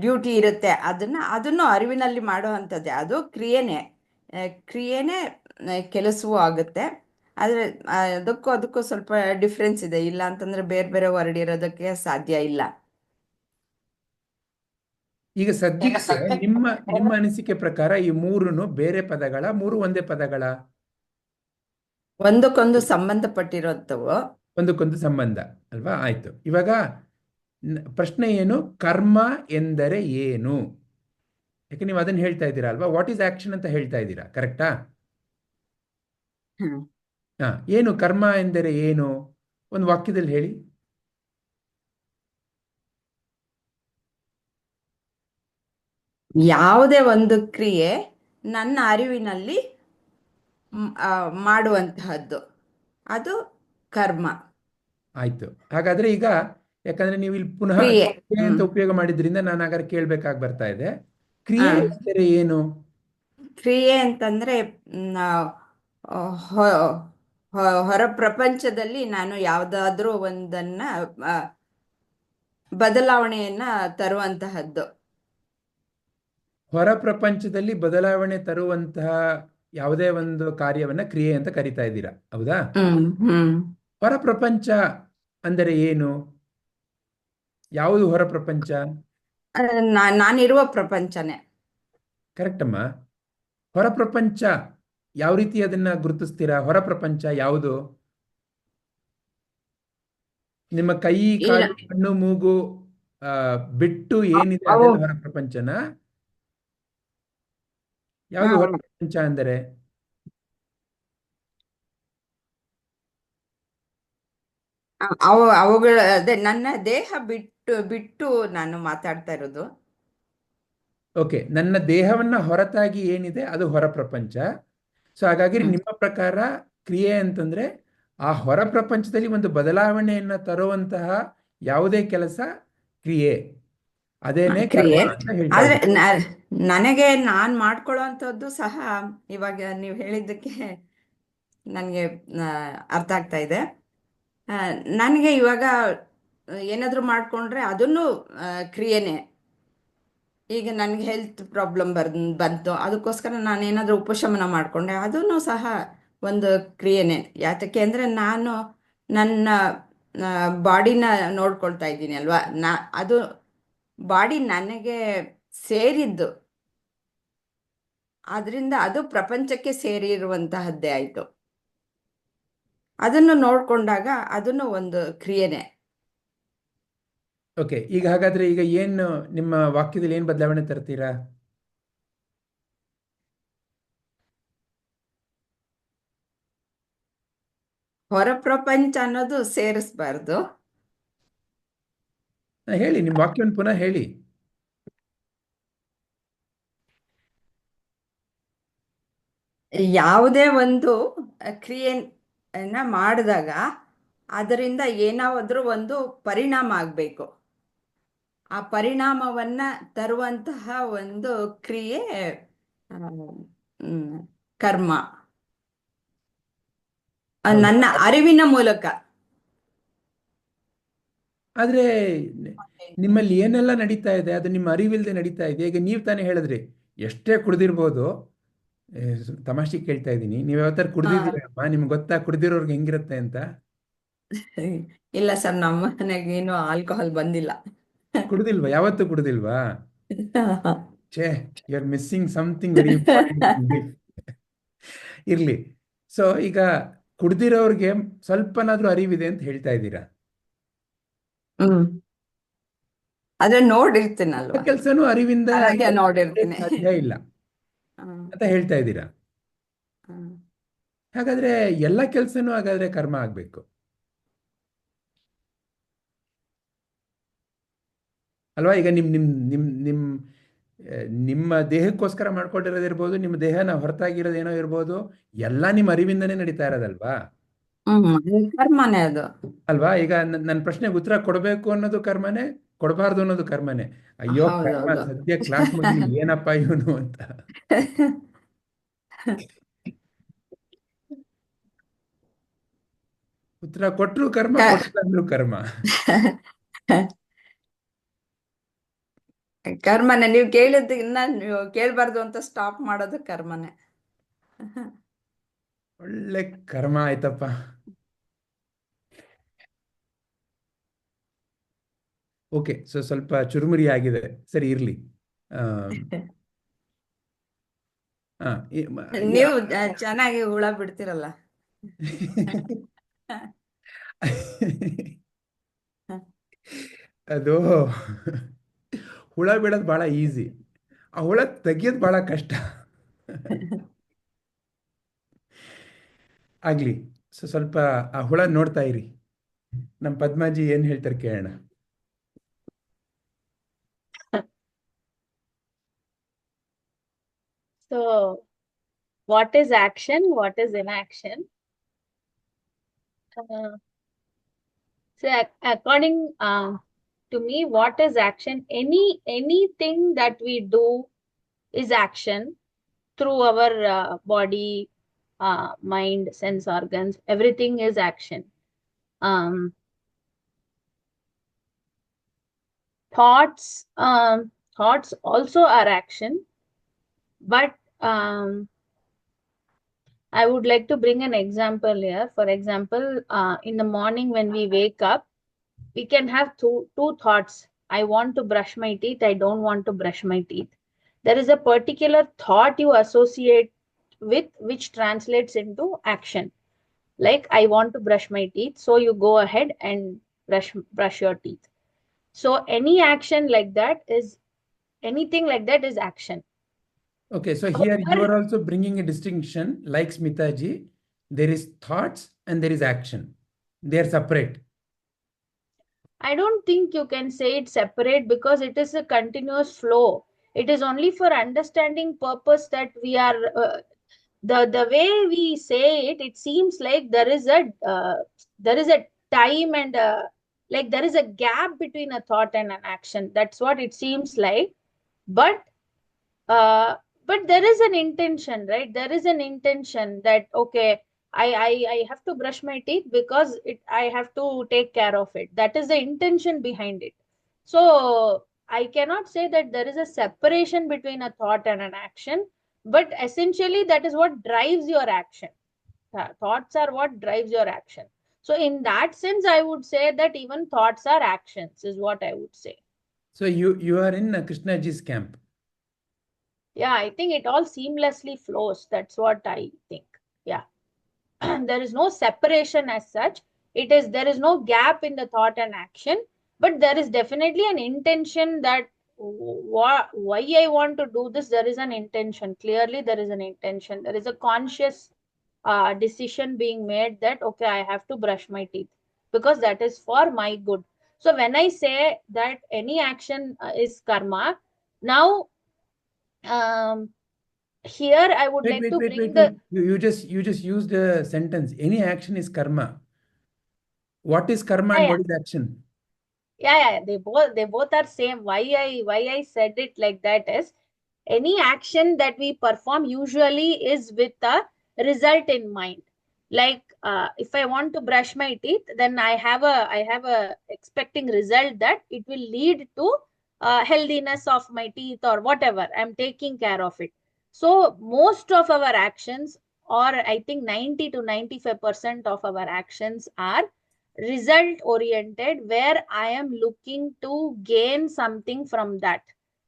[SPEAKER 4] ಡ್ಯೂಟಿ ಇರುತ್ತೆ ಅದನ್ನು ಅರಿವಿನಲ್ಲಿ ಮಾಡುವಂಥದ್ದೇ, ಅದು ಕ್ರಿಯೆನೇ ಕೆಲಸವೂ ಆಗುತ್ತೆ. ಆದರೆ ಅದಕ್ಕೂ ಸ್ವಲ್ಪ ಡಿಫ್ರೆನ್ಸ್ ಇದೆ. ಇಲ್ಲ ಅಂತಂದ್ರೆ ಬೇರೆ ಬೇರೆ ವರ್ಡ್ ಇರೋದಕ್ಕೆ ಸಾಧ್ಯ ಇಲ್ಲ.
[SPEAKER 1] ಈಗ ಸದ್ಯಕ್ಕೆ ನಿಮ್ಮ ಅನಿಸಿಕೆ ಪ್ರಕಾರ ಈ ಮೂರನ್ನು ಬೇರೆ ಪದಗಳ, ಮೂರು ಒಂದೇ ಪದಗಳ?
[SPEAKER 4] ಒಂದಕ್ಕೊಂದು ಸಂಬಂಧಪಟ್ಟಿರೋಂಥವು.
[SPEAKER 1] ಒಂದಕ್ಕೊಂದು ಸಂಬಂಧ ಅಲ್ವಾ? ಆಯ್ತು. ಇವಾಗ ಪ್ರಶ್ನೆ ಏನು? ಕರ್ಮ ಎಂದರೆ ಏನು? ಯಾಕೆ ನೀವು ಅದನ್ನ ಹೇಳ್ತಾ ಇದ್ದೀರಾ ಅಲ್ವಾ? ವಾಟ್ ಈಸ್ ಆಕ್ಷನ್ ಅಂತ ಹೇಳ್ತಾ ಇದ್ದೀರಾ, ಕರೆಕ್ಟಾ? ಏನು ಕರ್ಮ ಎಂದರೆ ಏನು? ಒಂದು ವಾಕ್ಯದಲ್ಲಿ ಹೇಳಿ.
[SPEAKER 4] ಯಾವುದೇ ಒಂದು ಕ್ರಿಯೆ ನನ್ನ ಅರಿವಿನಲ್ಲಿ ಮಾಡುವಂತಹದ್ದು, ಅದು ಕರ್ಮ.
[SPEAKER 1] ಆಯ್ತು. ಹಾಗಾದ್ರೆ ಈಗ, ಯಾಕಂದ್ರೆ ನೀವು ಇಲ್ಲಿ ಪುನಃ
[SPEAKER 4] ಕ್ರಿಯೆ
[SPEAKER 1] ಅಂತ ಉಪಯೋಗ ಮಾಡಿದ್ರಿಂದ ನಾನು ಹಾಗಾದ್ರೆ ಕೇಳ್ಬೇಕಾಗಿ ಬರ್ತಾ ಇದೆ, ಕ್ರಿಯೆ ಎಂದರೆ ಏನು?
[SPEAKER 4] ಕ್ರಿಯೆ ಅಂತಂದ್ರೆ ಹೊರ ಪ್ರಪಂಚದಲ್ಲಿ ನಾನು ಯಾವುದಾದ್ರೂ ಒಂದನ್ನ ಬದಲಾವಣೆಯನ್ನ ತರುವಂತಹದ್ದು.
[SPEAKER 1] ಹೊರ ಪ್ರಪಂಚದಲ್ಲಿ ಬದಲಾವಣೆ ತರುವಂತಹ ಯಾವುದೇ ಒಂದು ಕಾರ್ಯವನ್ನ ಕ್ರಿಯೆ ಅಂತ ಕರಿತಾ ಇದ್ದೀರಾ, ಹೌದಾ? ಹೊರ ಪ್ರಪಂಚ ಅಂದರೆ ಏನು? ಯಾವುದು ಹೊರ ಪ್ರಪಂಚ?
[SPEAKER 4] ನಾನಿರುವ ಪ್ರಪಂಚನೇ.
[SPEAKER 1] ಕರೆಕ್ಟ್ ಅಮ್ಮ. ಹೊರ ಪ್ರಪಂಚ ಯಾವ ರೀತಿ ಅದನ್ನ ಗುರುತಿಸ್ತೀರಾ? ಹೊರ ಪ್ರಪಂಚ ಯಾವುದು? ನಿಮ್ಮ ಕೈ, ಕಾಲು, ಕಣ್ಣು, ಮೂಗು ಬಿಟ್ಟು ಏನಿದೆ ಅದೆಲ್ಲ ಹೊರ ಪ್ರಪಂಚನ? ಯಾವುದು ಹೊರ ಪ್ರಪಂಚ ಅಂದರೆ?
[SPEAKER 4] ಅವುಗಳ ಅದೇ ನನ್ನ ದೇಹ ಬಿಟ್ಟು ನಾನು ಮಾತಾಡ್ತಾ ಇರೋದು.
[SPEAKER 1] ಓಕೆ, ನನ್ನ ದೇಹವನ್ನ ಹೊರತಾಗಿ ಏನಿದೆ ಅದು ಹೊರ ಪ್ರಪಂಚ. ಸೊ ಹಾಗಾಗಿ ನಿಮ್ಮ ಪ್ರಕಾರ ಕ್ರಿಯೆ ಅಂತಂದ್ರೆ ಆ ಹೊರ ಪ್ರಪಂಚದಲ್ಲಿ ಒಂದು ಬದಲಾವಣೆಯನ್ನ ತರುವಂತಹ ಯಾವುದೇ ಕೆಲಸ ಕ್ರಿಯೆ, ಅದೇನೆ ಕರ್ಮ ಅಂತ ಹೇಳ್ತಾ
[SPEAKER 4] ಆದ್ರೆ
[SPEAKER 1] ಇದ್ದೀನಿ.
[SPEAKER 4] ನನಗೆ ನಾನ್ ಮಾಡ್ಕೊಳ್ಳುವಂಥದ್ದು ಸಹ ಇವಾಗ ನೀವು ಹೇಳಿದ್ದಕ್ಕೆ ನನಗೆ ಅರ್ಥ ಆಗ್ತಾ ಇದೆ. ನನಗೆ ಇವಾಗ ಏನಾದರೂ ಮಾಡಿಕೊಂಡ್ರೆ ಅದನ್ನು ಕ್ರಿಯೆನೇ. ಈಗ ನನಗೆ ಹೆಲ್ತ್ ಪ್ರಾಬ್ಲಮ್ ಬಂತು, ಅದಕ್ಕೋಸ್ಕರ ನಾನು ಏನಾದರೂ ಉಪಶಮನ ಮಾಡಿಕೊಂಡೆ, ಅದನ್ನು ಸಹ ಒಂದು ಕ್ರಿಯೆನೇ. ಯಾತಕ್ಕೆ ಅಂದರೆ ನಾನು ನನ್ನ ಬಾಡಿನ ನೋಡ್ಕೊಳ್ತಾ ಇದ್ದೀನಿ ಅಲ್ವಾ. ಅದು ಬಾಡಿ ನನಗೆ ಸೇರಿದ್ದು. ಆದ್ರಿಂದ ಅದು ಪ್ರಪಂಚಕ್ಕೆ ಸೇರಿರುವಂತಹದ್ದೇ ಆಯ್ತು. ಅದನ್ನು ನೋಡ್ಕೊಂಡಾಗ ಅದನ್ನು ಒಂದು ಕ್ರಿಯೆನೆ.
[SPEAKER 1] ಓಕೆ, ಈಗ ಹಾಗಾದ್ರೆ ಈಗ ಏನು ನಿಮ್ಮ ವಾಕ್ಯದಲ್ಲಿ ಏನು ಬದಲಾವಣೆ ತರ್ತೀರಾ?
[SPEAKER 4] ಹೊರ ಪ್ರಪಂಚ ಅನ್ನೋದು ಸೇರಿಸ್ಬಾರ್ದು.
[SPEAKER 1] ಹೇಳಿ, ನಿಮ್ಮ ವಾಕ್ಯವನ್ನು ಪುನಃ ಹೇಳಿ.
[SPEAKER 4] ಯಾವುದೇ ಒಂದು ಕ್ರಿಯೆಯನ್ನ ಮಾಡಿದಾಗ ಅದರಿಂದ ಏನಾದ್ರೂ ಒಂದು ಪರಿಣಾಮ ಆಗಬೇಕು. ಆ ಪರಿಣಾಮವನ್ನ ತರುವಂತಹ ಒಂದು ಕ್ರಿಯೆ ಕರ್ಮ. ನನ್ನ ಅರಿವಿನ ಮೂಲಕ.
[SPEAKER 1] ಆದ್ರೆ ನಿಮ್ಮಲ್ಲಿ ಏನೆಲ್ಲ ನಡೀತಾ ಇದೆ ಅದು ನಿಮ್ಮ ಅರಿವಿಲ್ಲದೆ ನಡೀತಾ ಇದೆ. ಈಗ ನೀವು ತಾನೇ ಹೇಳಿದ್ರಿ ಎಷ್ಟೇ ಕುಡ್ದಿರ್ಬೋದು. ತಮಾಷೆ ಕೇಳ್ತಾ ಇದ್ದೀನಿ, ನೀವು ಯಾವತ್ತಾರು ಕುಡ್ದಿದ್ದೀರಮ್ಮ? ನಿಮ್ಗೆ ಗೊತ್ತಾ ಕುಡ್ದಿರೋರ್ಗೆ ಹೆಂಗಿರುತ್ತೆ ಅಂತ?
[SPEAKER 4] ಇಲ್ಲ ಸರ್, ನಮ್ಮ ಮನೆಗೆ ಏನು ಆಲ್ಕೋಹಾಲ್ ಬಂದಿಲ್ಲ.
[SPEAKER 1] ಕುಡ್ದಿಲ್ವಾ? ಯಾವತ್ತೂ ಕುಡ್ದಿಲ್ವಾ? ಛೇ, you are missing something very important. ಇರ್ಲಿ. ಸೊ ಈಗ ಕುಡ್ದಿರೋರ್ಗೆ ಸ್ವಲ್ಪನಾದ್ರೂ ಅರಿವಿದೆ ಅಂತ ಹೇಳ್ತಾ ಇದ್ದೀರಾ.
[SPEAKER 4] ಅದೇ ನೋಡಿರ್ತೀನಲ್ವಾ,
[SPEAKER 1] ಕೆಲಸನೂ ಅರಿವಿಂದ
[SPEAKER 4] ನೋಡಿರ್ತೀನಿ
[SPEAKER 1] ಸಾಧ್ಯ ಇಲ್ಲ ಅಂತ ಹೇಳ್ತಾ ಇದ್ದೀರಾ. ಹಾಗಾದ್ರೆ ಎಲ್ಲ ಕೆಲಸನೂ ಹಾಗಾದ್ರೆ ಕರ್ಮ ಆಗ್ಬೇಕು ಅಲ್ವಾ? ಈಗ ನಿಮ್ಮ ದೇಹಕ್ಕೋಸ್ಕರ ಮಾಡ್ಕೊಂಡಿರೋದಿರ್ಬೋದು, ನಿಮ್ಮ ದೇಹನ ಹೊರತಾಗಿರೋದೇನೋ ಇರ್ಬೋದು, ಎಲ್ಲ ನಿಮ್ಮ ಅರಿವಿಂದನೇ ನಡೀತಾ ಇರೋದಲ್ವಾ?
[SPEAKER 4] ಕರ್ಮನೇ ಅದು
[SPEAKER 1] ಅಲ್ವಾ? ಈಗ ನನ್ನ ಪ್ರಶ್ನೆಗೆ ಉತ್ತರ ಕೊಡಬೇಕು ಅನ್ನೋದು ಕರ್ಮನೇ, ಕೊಡಬಾರ್ದು ಅನ್ನೋದು ಕರ್ಮನೇ. ಅಯ್ಯೋ ಕರ್ಮ, ಸದ್ಯ ಕ್ಲಾಸ್ ಮುಗಿ ಏನಪ್ಪ ಇವನು ಅಂತ. ಉತ್ತರ ಕೊಟ್ಟರು ಕರ್ಮ, ಕೊಟ್ಟರು ಕರ್ಮ.
[SPEAKER 4] ಕರ್ಮನೆ. ನೀವು ಕೇಳಿದ್ದು ಇನ್ನ ನೀವು ಕೇಳ್ಬಾರ್ದು ಅಂತ ಸ್ಟಾಪ್ ಮಾಡೋದು ಕರ್ಮನೆ.
[SPEAKER 1] ಒಳ್ಳೆ ಕರ್ಮ ಆಯ್ತಪ್ಪ. ಓಕೆ, ಸೊ ಸ್ವಲ್ಪ ಚುರುಮುರಿ ಆಗಿದೆ, ಸರಿ ಇರ್ಲಿ.
[SPEAKER 4] ನೀವು ಚೆನ್ನಾಗಿ ಹುಳ ಬಿಡ್ತಿರಲ್ಲ.
[SPEAKER 1] ಅದು ಹುಳ ಬಿಡೋದು ಬಹಳ ಈಸಿ, ಆ ಹುಳ ತೆಗಿಯೋದು ಬಹಳ ಕಷ್ಟ. ಆಗ್ಲಿ, ಸೊ ಸ್ವಲ್ಪ ಆ ಹುಳ ನೋಡ್ತಾ ಇರಿ. ನಮ್ಮ ಪದ್ಮಾಜಿ ಏನ್ ಹೇಳ್ತಾರೆ ಕೇಳೋಣ.
[SPEAKER 5] So, what is action? What is inaction? So, according to me, what is action? Anything that we do is action through our body, mind, sense organs. Everything is action. Thoughts also are action, but I would like to bring an example here. For example, in the morning when we wake up, we can have two thoughts. I want to brush my teeth. I don't want to brush my teeth. There is a particular thought you associate with which translates into action. Like, I want to brush my teeth. So you go ahead and brush your teeth. So anything like that is action.
[SPEAKER 1] Okay, so here you are also bringing a distinction, like Smita ji. There is thoughts and there is action. They are separate.
[SPEAKER 5] I don't think you can say it's separate because it is a continuous flow. It is only for understanding purpose that we are the way we say it. It seems like there is a time and like there is a gap between a thought and an action. That's what it seems like. But there is an intention, right? There is an intention that, okay, I have to brush my teeth because I have to take care of it. That is the intention behind it. So I cannot say that there is a separation between a thought and an action, but essentially that is what drives your action. Thoughts are what drives your action. So in that sense, I would say that even thoughts are actions, is what I would say.
[SPEAKER 1] So you are in Krishna ji's camp.
[SPEAKER 5] Yeah, I think it all seamlessly flows. That's what I think. Yeah. There is no separation as such. There is no gap in the thought and action, but there is definitely an intention that why I want to do this. There is an intention. Clearly, there is an intention. There is a conscious decision being made that okay, I have to brush my teeth because that is for my good. So when I say that any action is karma, now um, here I would
[SPEAKER 1] Wait,
[SPEAKER 5] like
[SPEAKER 1] wait,
[SPEAKER 5] to
[SPEAKER 1] wait,
[SPEAKER 5] bring
[SPEAKER 1] wait,
[SPEAKER 5] the
[SPEAKER 1] wait. You just used a sentence. Any action is karma. What is karma and
[SPEAKER 5] yeah,
[SPEAKER 1] what is action?
[SPEAKER 5] yeah, they both are same. Why I said it like that is any action that we perform usually is with a result in mind. Like if I want to brush my teeth, then I have a expecting result that it will lead to healthiness of my teeth or whatever. I'm taking care of it. So most of our actions, or I think 90 to 95% of our actions are result oriented, where I am looking to gain something from that.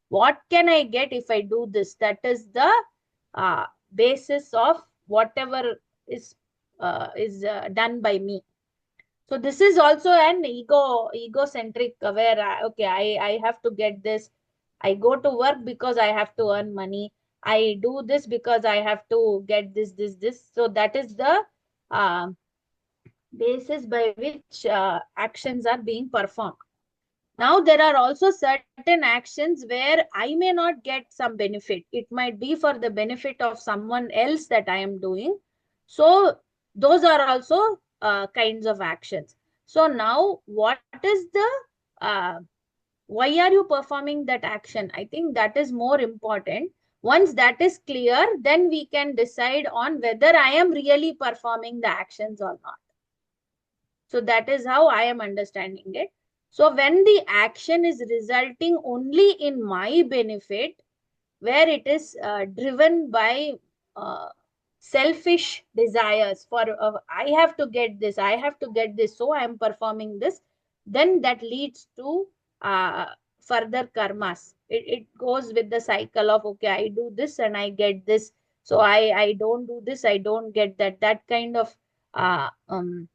[SPEAKER 5] What can I get if I do this? That is the basis of whatever is done by me. So this is also an egocentric where okay, I have to get this. I go to work because I have to earn money. I do this because I have to get this. So that is the uh, basis by which actions are being performed. Now, there are also certain actions where I may not get some benefit. It might be for the benefit of someone else that I am doing. So, those are also kinds of actions. So, now what is the uh, why are you performing that action? I think that is more important. Once that is clear, then we can decide on whether I am really performing the actions or not. So that is how I am understanding it. So when the action is resulting only in my benefit, where it is driven by uh, selfish desires for I have to get this, I have to get this, so I am performing this, then that leads to uh, further karmas. It goes with the cycle of okay, I do this and I get this, so I don't do this, I don't get that. That kind of uh, um,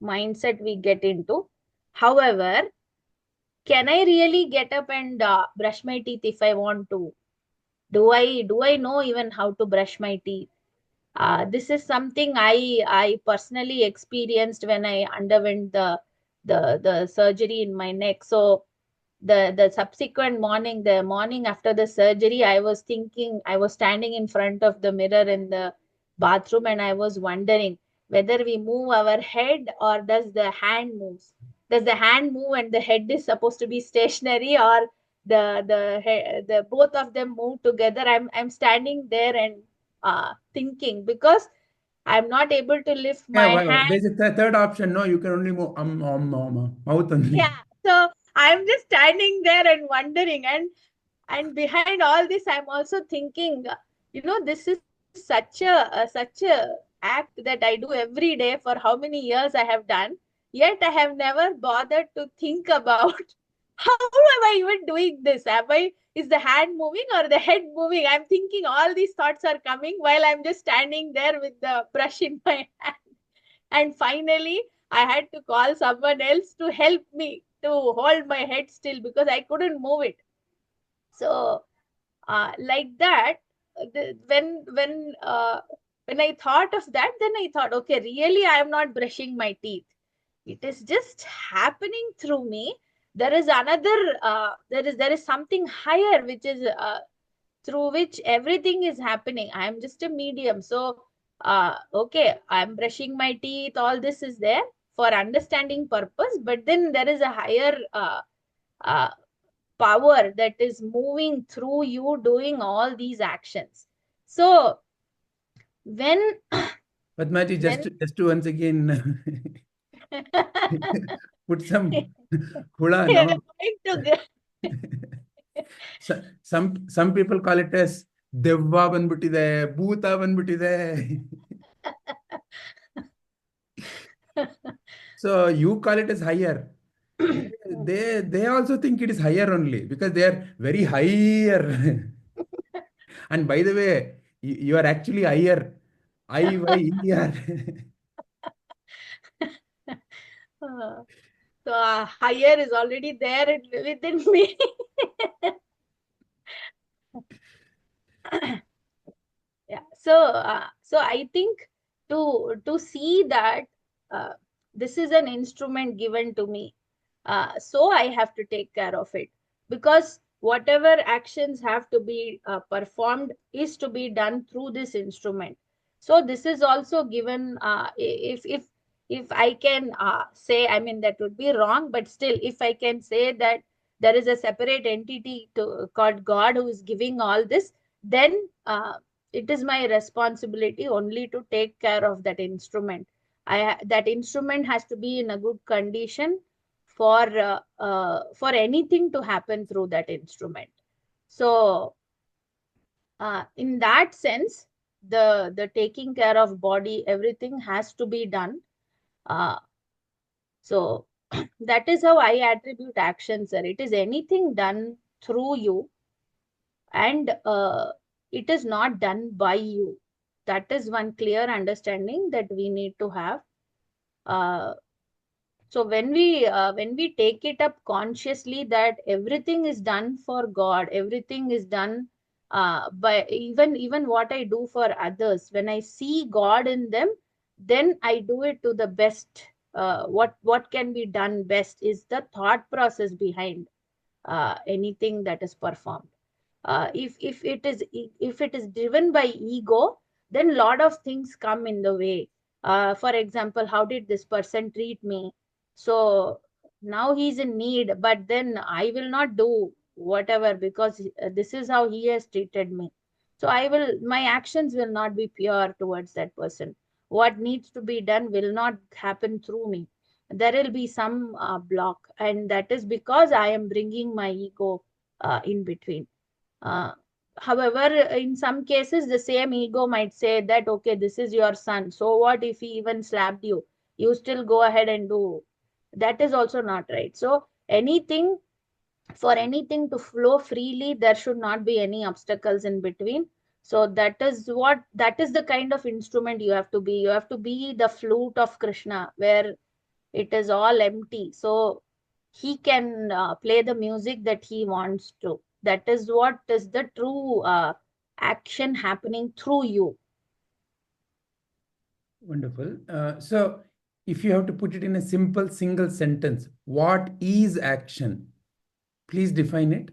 [SPEAKER 5] mindset we get into. However, can I really get up and brush my teeth if I want to? Do I know even how to brush my teeth? This is something I personally experienced when I underwent the surgery in my neck. So the subsequent morning, the morning after the surgery, I was thinking, I was standing in front of the mirror in the bathroom, and I was wondering whether we move our head or does the hand moves. Does the hand move and the head is supposed to be stationary, or the both of them move together? I'm standing there and thinking, because I'm not able to lift
[SPEAKER 1] Yeah,
[SPEAKER 5] my
[SPEAKER 1] well,
[SPEAKER 5] hand.
[SPEAKER 1] there's a third option. No, you can only move mouth only.
[SPEAKER 5] Yeah, so I'm just standing there and wondering, and behind all this I'm also thinking, this is such a act that I do every day for how many years I have done, yet I have never bothered to think about how am I even doing this. Is the hand moving or the head moving? I'm thinking all these thoughts are coming while I'm just standing there with the brush in my hand. And finally, I had to call someone else to help me to hold my head still because I couldn't move it. So, like that, when I thought of that, then I thought, okay, really, I am not brushing my teeth. It is just happening through me. There is another. There is something higher which is through which everything is happening. I am just a medium. So, okay, I'm brushing my teeth. All this is there for understanding purpose, but then there is a higher uh, power that is moving through you doing all these actions. So when
[SPEAKER 1] Padmaji,
[SPEAKER 5] when
[SPEAKER 1] just to once again put some hula,
[SPEAKER 5] we are
[SPEAKER 1] no?
[SPEAKER 5] going to get
[SPEAKER 1] Some people call it as devva ಬಂದ್ಬಿಟ್ಟಿದೆ ಭೂತ ಬಂದ್ಬಿಟ್ಟಿದೆ. So you call it as higher. They also think it is higher only because they are very higher. And by the way, you are actually higher. IYER.
[SPEAKER 5] So higher is already there within me. Yeah. So I think to see that uh, this is an instrument given to me, so I have to take care of it, because whatever actions have to be performed is to be done through this instrument. So this is also given. If I can say, I mean that would be wrong, but still, if I can say that there is a separate entity called God who is giving all this, then it is my responsibility only to take care of that instrument. That instrument has to be in a good condition for anything to happen through that instrument. So in that sense, the taking care of body, everything has to be done. So that is how I attribute action, sir. It is anything done through you, and it is not done by you. That is one clear understanding that we need to have. So when we take it up consciously that everything is done for God, everything is done by even what I do for others, when I see God in them, then I do it to the best. What can be done best is the thought process behind anything that is performed. If it is driven by ego, then a lot of things come in the way. For example, how did this person treat me? So now he's in need, but then I will not do whatever, because this is how he has treated me. So my actions will not be pure towards that person. What needs to be done will not happen through me. There will be some block, and that is because I am bringing my ego in between. uh, However, in some cases, the same ego might say that, okay, this is your son. So what if he even slapped you? You still go ahead and do. That is also not right. So for anything to flow freely, there should not be any obstacles in between. So that is the kind of instrument you have to be. You have to be the flute of Krishna, where it is all empty, so he can play the music that he wants to. That is what is the true action happening through you.
[SPEAKER 1] Wonderful. So, if you have to put it in a simple single sentence, what is action? Please define it.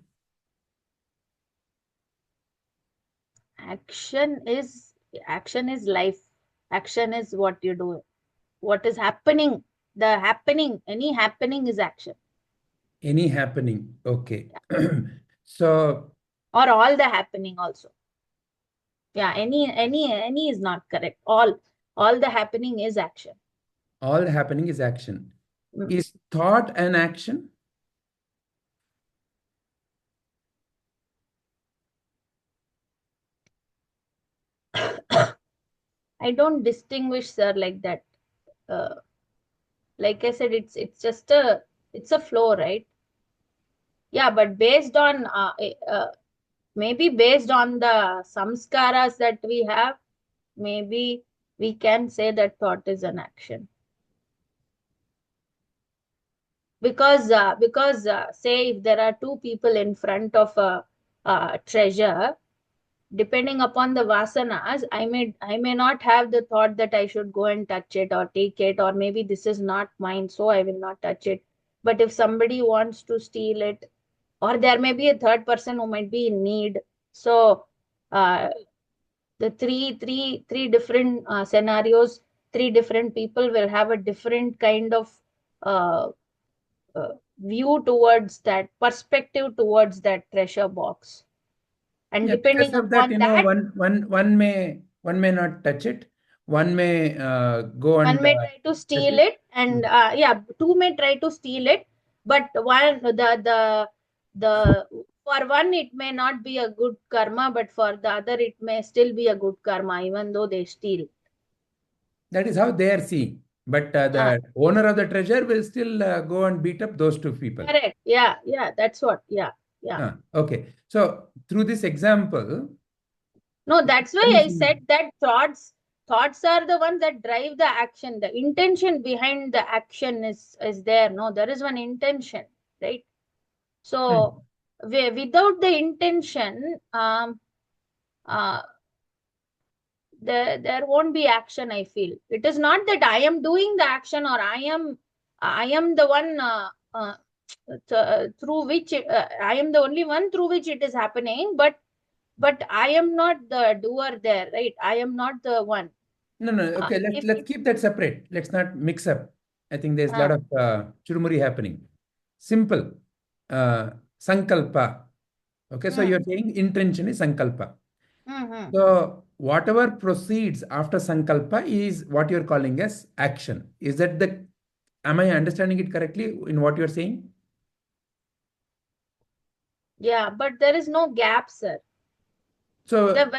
[SPEAKER 5] Action is life. Action is what you do. What is happening? Any happening is action.
[SPEAKER 1] Any happening. Okay. So,
[SPEAKER 5] Or all the happening also. Yeah, any is not correct. All the happening is action.
[SPEAKER 1] all happening is action.
[SPEAKER 5] Mm.
[SPEAKER 1] Is thought an action?
[SPEAKER 5] I don't distinguish, sir, like that. Like I said, it's a flow, right? Yeah, but based on maybe based on the samskaras that we have, maybe we can say that thought is an action. Because say if there are two people in front of a treasure, depending upon the vasanas, I may not have the thought that I should go and touch it or take it, or maybe this is not mine, so I will not touch it. But if somebody wants to steal it, or there may be a third person who might be in need, so uh, the three different scenarios, three different people will have a different kind of uh, view towards that, perspective towards that treasure box. And
[SPEAKER 1] Yeah, because
[SPEAKER 5] depending
[SPEAKER 1] of that,
[SPEAKER 5] upon that,
[SPEAKER 1] one may not touch it. One may go
[SPEAKER 5] one
[SPEAKER 1] and
[SPEAKER 5] may try to
[SPEAKER 1] touch
[SPEAKER 5] steal
[SPEAKER 1] it.
[SPEAKER 5] it, and two may try to steal it, but the for one it may not be a good karma, but for the other it may still be a good karma, even though they steal.
[SPEAKER 1] That is how they are seeing. But the owner of the treasure will still go and beat up those two people.
[SPEAKER 5] Correct. Yeah, that's what. Yeah.
[SPEAKER 1] Okay. So through this example,
[SPEAKER 5] No, that's why I said
[SPEAKER 1] Intention.
[SPEAKER 5] that thoughts are the ones that drive the action. The intention behind the action is there. No, there is one intention, right? So without the intention, uh, there won't be action. I feel it is not that I am doing the action or I am the one through which I am the only one through which it is happening, but I am not the doer there, right? I am not the one.
[SPEAKER 1] No, no. Okay, let's
[SPEAKER 5] If
[SPEAKER 1] keep that separate. Let's not mix up. I think there's a lot
[SPEAKER 5] uh,
[SPEAKER 1] of churumuri happening. Simple. Sankalpa. Okay, so
[SPEAKER 5] mm,
[SPEAKER 1] you're saying intention is sankalpa.
[SPEAKER 5] mm.
[SPEAKER 1] So whatever proceeds after sankalpa is what you're calling as action. Is that the, am I understanding it correctly in what you're saying?
[SPEAKER 5] Yeah, but there is no gap, sir. The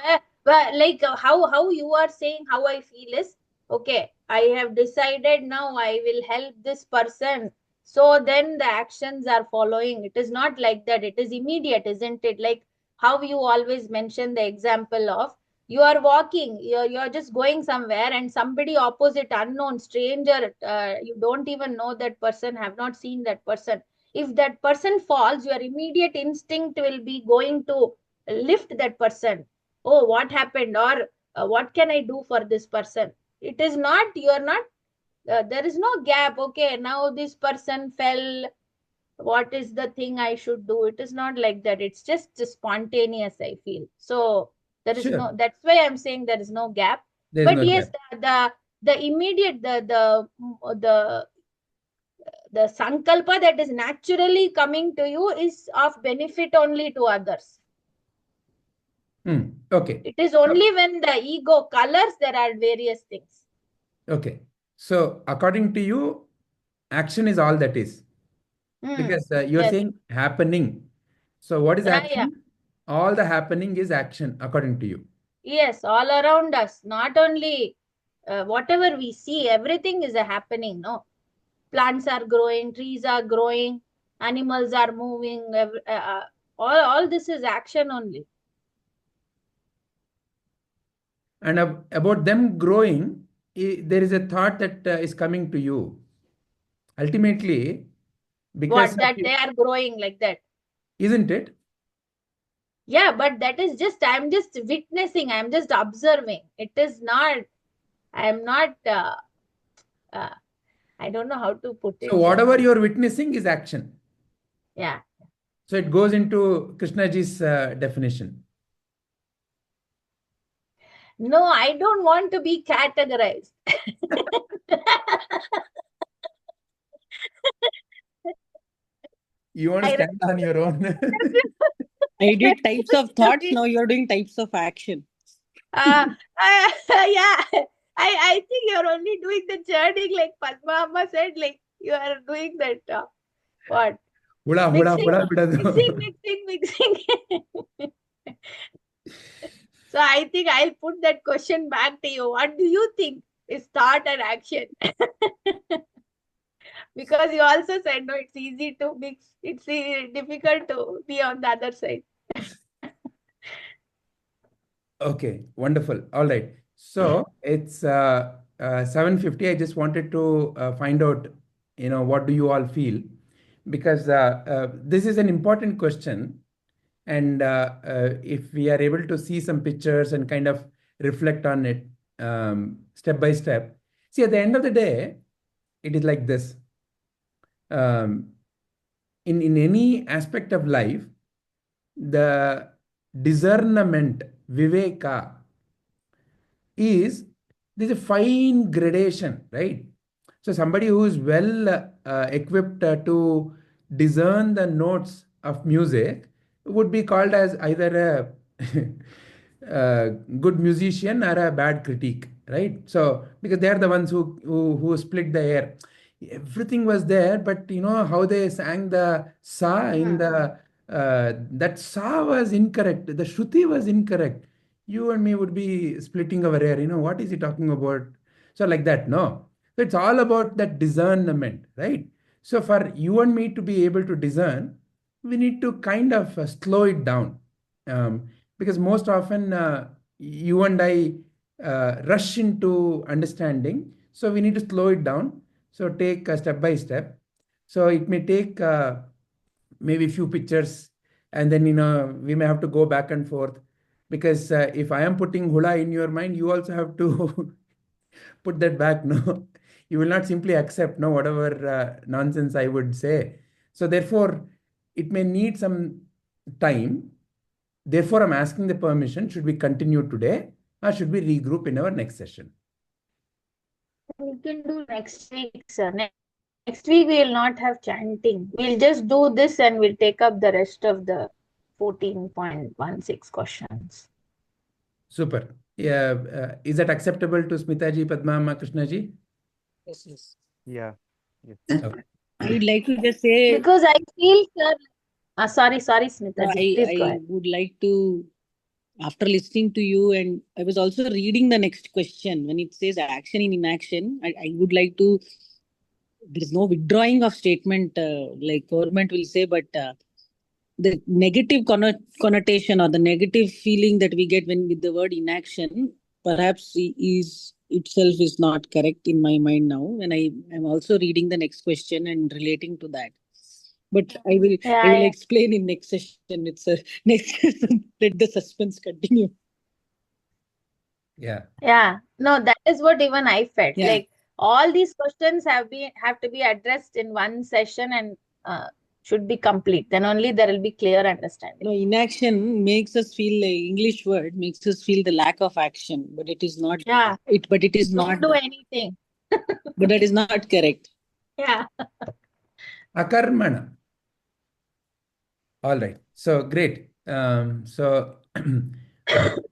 [SPEAKER 1] So
[SPEAKER 5] like how you are saying how I feel is okay. I have decided now I will help this person. So then the actions are following. It is not like that. It is immediate, isn't it? Like how you always mention the example of you are walking, you're just going somewhere, and somebody opposite, unknown stranger, you don't even know that person, have not seen that person. If that person falls, your immediate instinct will be going to lift that person. Oh, what happened, or what can I do for this person? It is not, you are not, there is no gap. Okay, now this person fell, what is the thing I should do? It is not like that. It's just spontaneous, I feel. So there is no,
[SPEAKER 1] sure,
[SPEAKER 5] that's why I'm saying there is no gap.
[SPEAKER 1] there's
[SPEAKER 5] But
[SPEAKER 1] no
[SPEAKER 5] yes,
[SPEAKER 1] gap.
[SPEAKER 5] the immediate, the sankalpa that is naturally coming to you is of benefit only to others.
[SPEAKER 1] Okay.
[SPEAKER 5] It is only when the ego colors there are various things.
[SPEAKER 1] Okay. So according to you, action is all that is. Because you're
[SPEAKER 5] Yes.
[SPEAKER 1] saying happening. So what is
[SPEAKER 5] Yeah, yeah.
[SPEAKER 1] action? All the happening is action according to you.
[SPEAKER 5] Yes, all around us. Not only whatever we see, everything is a happening. No, plants are growing, trees are growing, animals are moving. All this is action only.
[SPEAKER 1] And about them growing, there is a thought that is coming to you. Ultimately, because
[SPEAKER 5] What,
[SPEAKER 1] of
[SPEAKER 5] that they are growing like that?
[SPEAKER 1] isn't it?
[SPEAKER 5] Yeah, but that is just, I'm just witnessing. I'm just observing. It is not. I'm not. Uh, I don't know how to put
[SPEAKER 1] So
[SPEAKER 5] it here.
[SPEAKER 1] whatever you're witnessing is action.
[SPEAKER 5] Yeah.
[SPEAKER 1] So it goes into Krishnaji's definition.
[SPEAKER 5] No, I don't want to be categorized.
[SPEAKER 1] You want to
[SPEAKER 5] I
[SPEAKER 1] stand on your own.
[SPEAKER 3] I did types of thoughts. Now you're doing types of action.
[SPEAKER 5] uh, yeah, I think you're only doing the churning, like Padma Amma said, like you are doing that, what?
[SPEAKER 1] Huda, huda,
[SPEAKER 5] Mixing,
[SPEAKER 1] huda,
[SPEAKER 5] mixing,
[SPEAKER 1] bidadu.
[SPEAKER 5] mixing, mixing. So I think I'll put that question back to you. What do you think is thought and action? Because you also said, no, it's easy to mix, it's difficult to be on the other side.
[SPEAKER 1] Okay, wonderful. All right. So it's 7:50. I just wanted to find out, what do you all feel? Because this is an important question. And if we are able to see some pictures and kind of reflect on it step by step. See, at the end of the day, it is like this. Um, in any aspect of life, the discernment, viveka, is there's a fine gradation, right? So somebody who is well equipped to discern the notes of music would be called as either a, a good musician or a bad critic, right? So because they are the ones who split the air. Everything was there, but how they sang the sa in
[SPEAKER 5] Hmm.
[SPEAKER 1] the that sa was incorrect. The shruti was incorrect. You and me would be splitting our hair. What is he talking about? So like that, no. So it's all about that discernment, right? So for you and me to be able to discern, we need to kind of slow it down, because most often, you and I rush into understanding. So we need to slow it down. So take step by step. So it may take maybe a few pictures, and then we may have to go back and forth, because if I am putting hula in your mind, you also have to put that back. No, you will not simply accept no whatever nonsense I would say. So therefore, it may need some time. Therefore, I'm asking the permission, should we continue today or should we regroup in our next session?
[SPEAKER 5] We can do next week, sir. Next week we will not have chanting. We'll just do this and we'll take up the rest of the 14.16 questions.
[SPEAKER 1] Super. Yeah, is that acceptable to Smitaji, Padma, Krishnaji?
[SPEAKER 3] Yes, yes.
[SPEAKER 2] Yeah. Yes.
[SPEAKER 1] Okay.
[SPEAKER 3] I would like to just say,
[SPEAKER 5] Because I feel, sir, sorry,
[SPEAKER 3] no,
[SPEAKER 5] Smitaji, please go
[SPEAKER 3] I
[SPEAKER 5] ahead.
[SPEAKER 3] would like to, after listening to you, and I was also reading the next question. When it says action in inaction, I would like to, there is no withdrawing of statement like government will say, but the negative connotation or the negative feeling that we get when with the word inaction perhaps is itself is not correct in my mind now, and I am also reading the next question and relating to that, but I will
[SPEAKER 5] Yeah,
[SPEAKER 3] explain in next session. It's a next let the suspense continue.
[SPEAKER 1] Yeah.
[SPEAKER 5] yeah. No, that is what even I felt.
[SPEAKER 3] Yeah.
[SPEAKER 5] Like all these questions have to be addressed in one session and should be complete. Then only there will be clear understanding.
[SPEAKER 3] No, inaction makes us feel, like English word makes us feel the lack of action, but it is not.
[SPEAKER 5] Yeah.
[SPEAKER 3] But it is
[SPEAKER 5] Don't
[SPEAKER 3] not.
[SPEAKER 5] do anything.
[SPEAKER 3] But that is not correct.
[SPEAKER 5] Yeah.
[SPEAKER 1] Akarmana. All right. So great. So with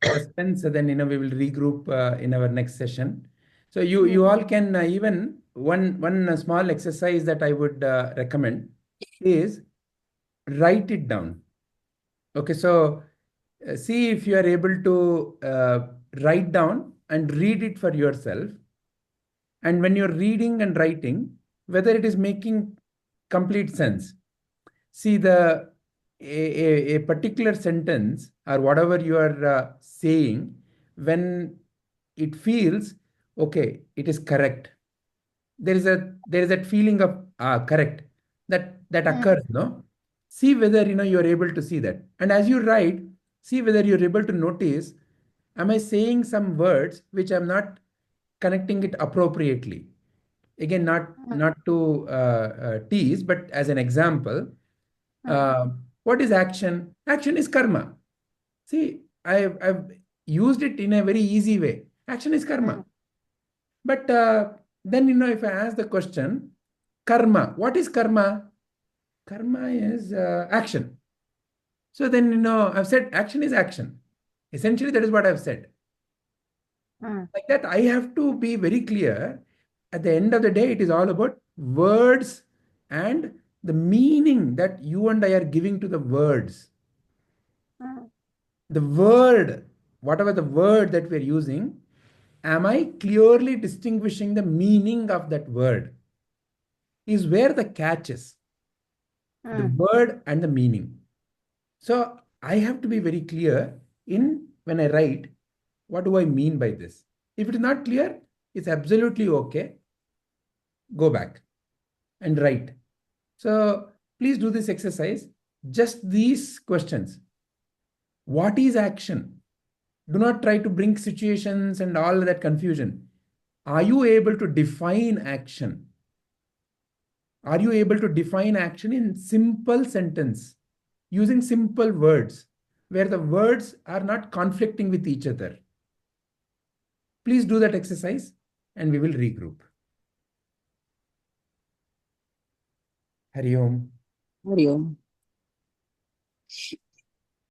[SPEAKER 1] suspense, then we will regroup in our next session. So you all can even one small exercise that I would recommend is write it down. Okay. So see if you are able to write down and read it for yourself. And when you're reading and writing, whether it is making complete sense. See, a particular sentence or whatever you are saying, when it feels okay, it is correct. There is that feeling of correct that occurs. No, see whether you are able to see that, and as you write, see whether you're able to notice, am I saying some words which I'm not connecting it appropriately? Again, not to tease, but as an example, what is action? Action is karma. See, I've used it in a very easy way. Action is karma. But then, if I ask the question, karma, what is karma? Karma is action. So then, I've said action is action. Essentially, that is what I've said. Like that, I have to be very clear. At the end of the day, it is all about words and the meaning that you and I are giving to the words. The word, whatever the word that we're using, am I clearly distinguishing the meaning of that word? Is where the catch is. The word and the meaning. So I have to be very clear in when I write, what do I mean by this? If it is not clear, it's absolutely okay. Go back and write. So please do this exercise. Just these questions. What is action? Do not try to bring situations and all that confusion. Are you able to define action? Are you able to define action in simple sentence using simple words where the words are not conflicting with each other? Please do that exercise and we will regroup. Hari Om.
[SPEAKER 3] Hari Om.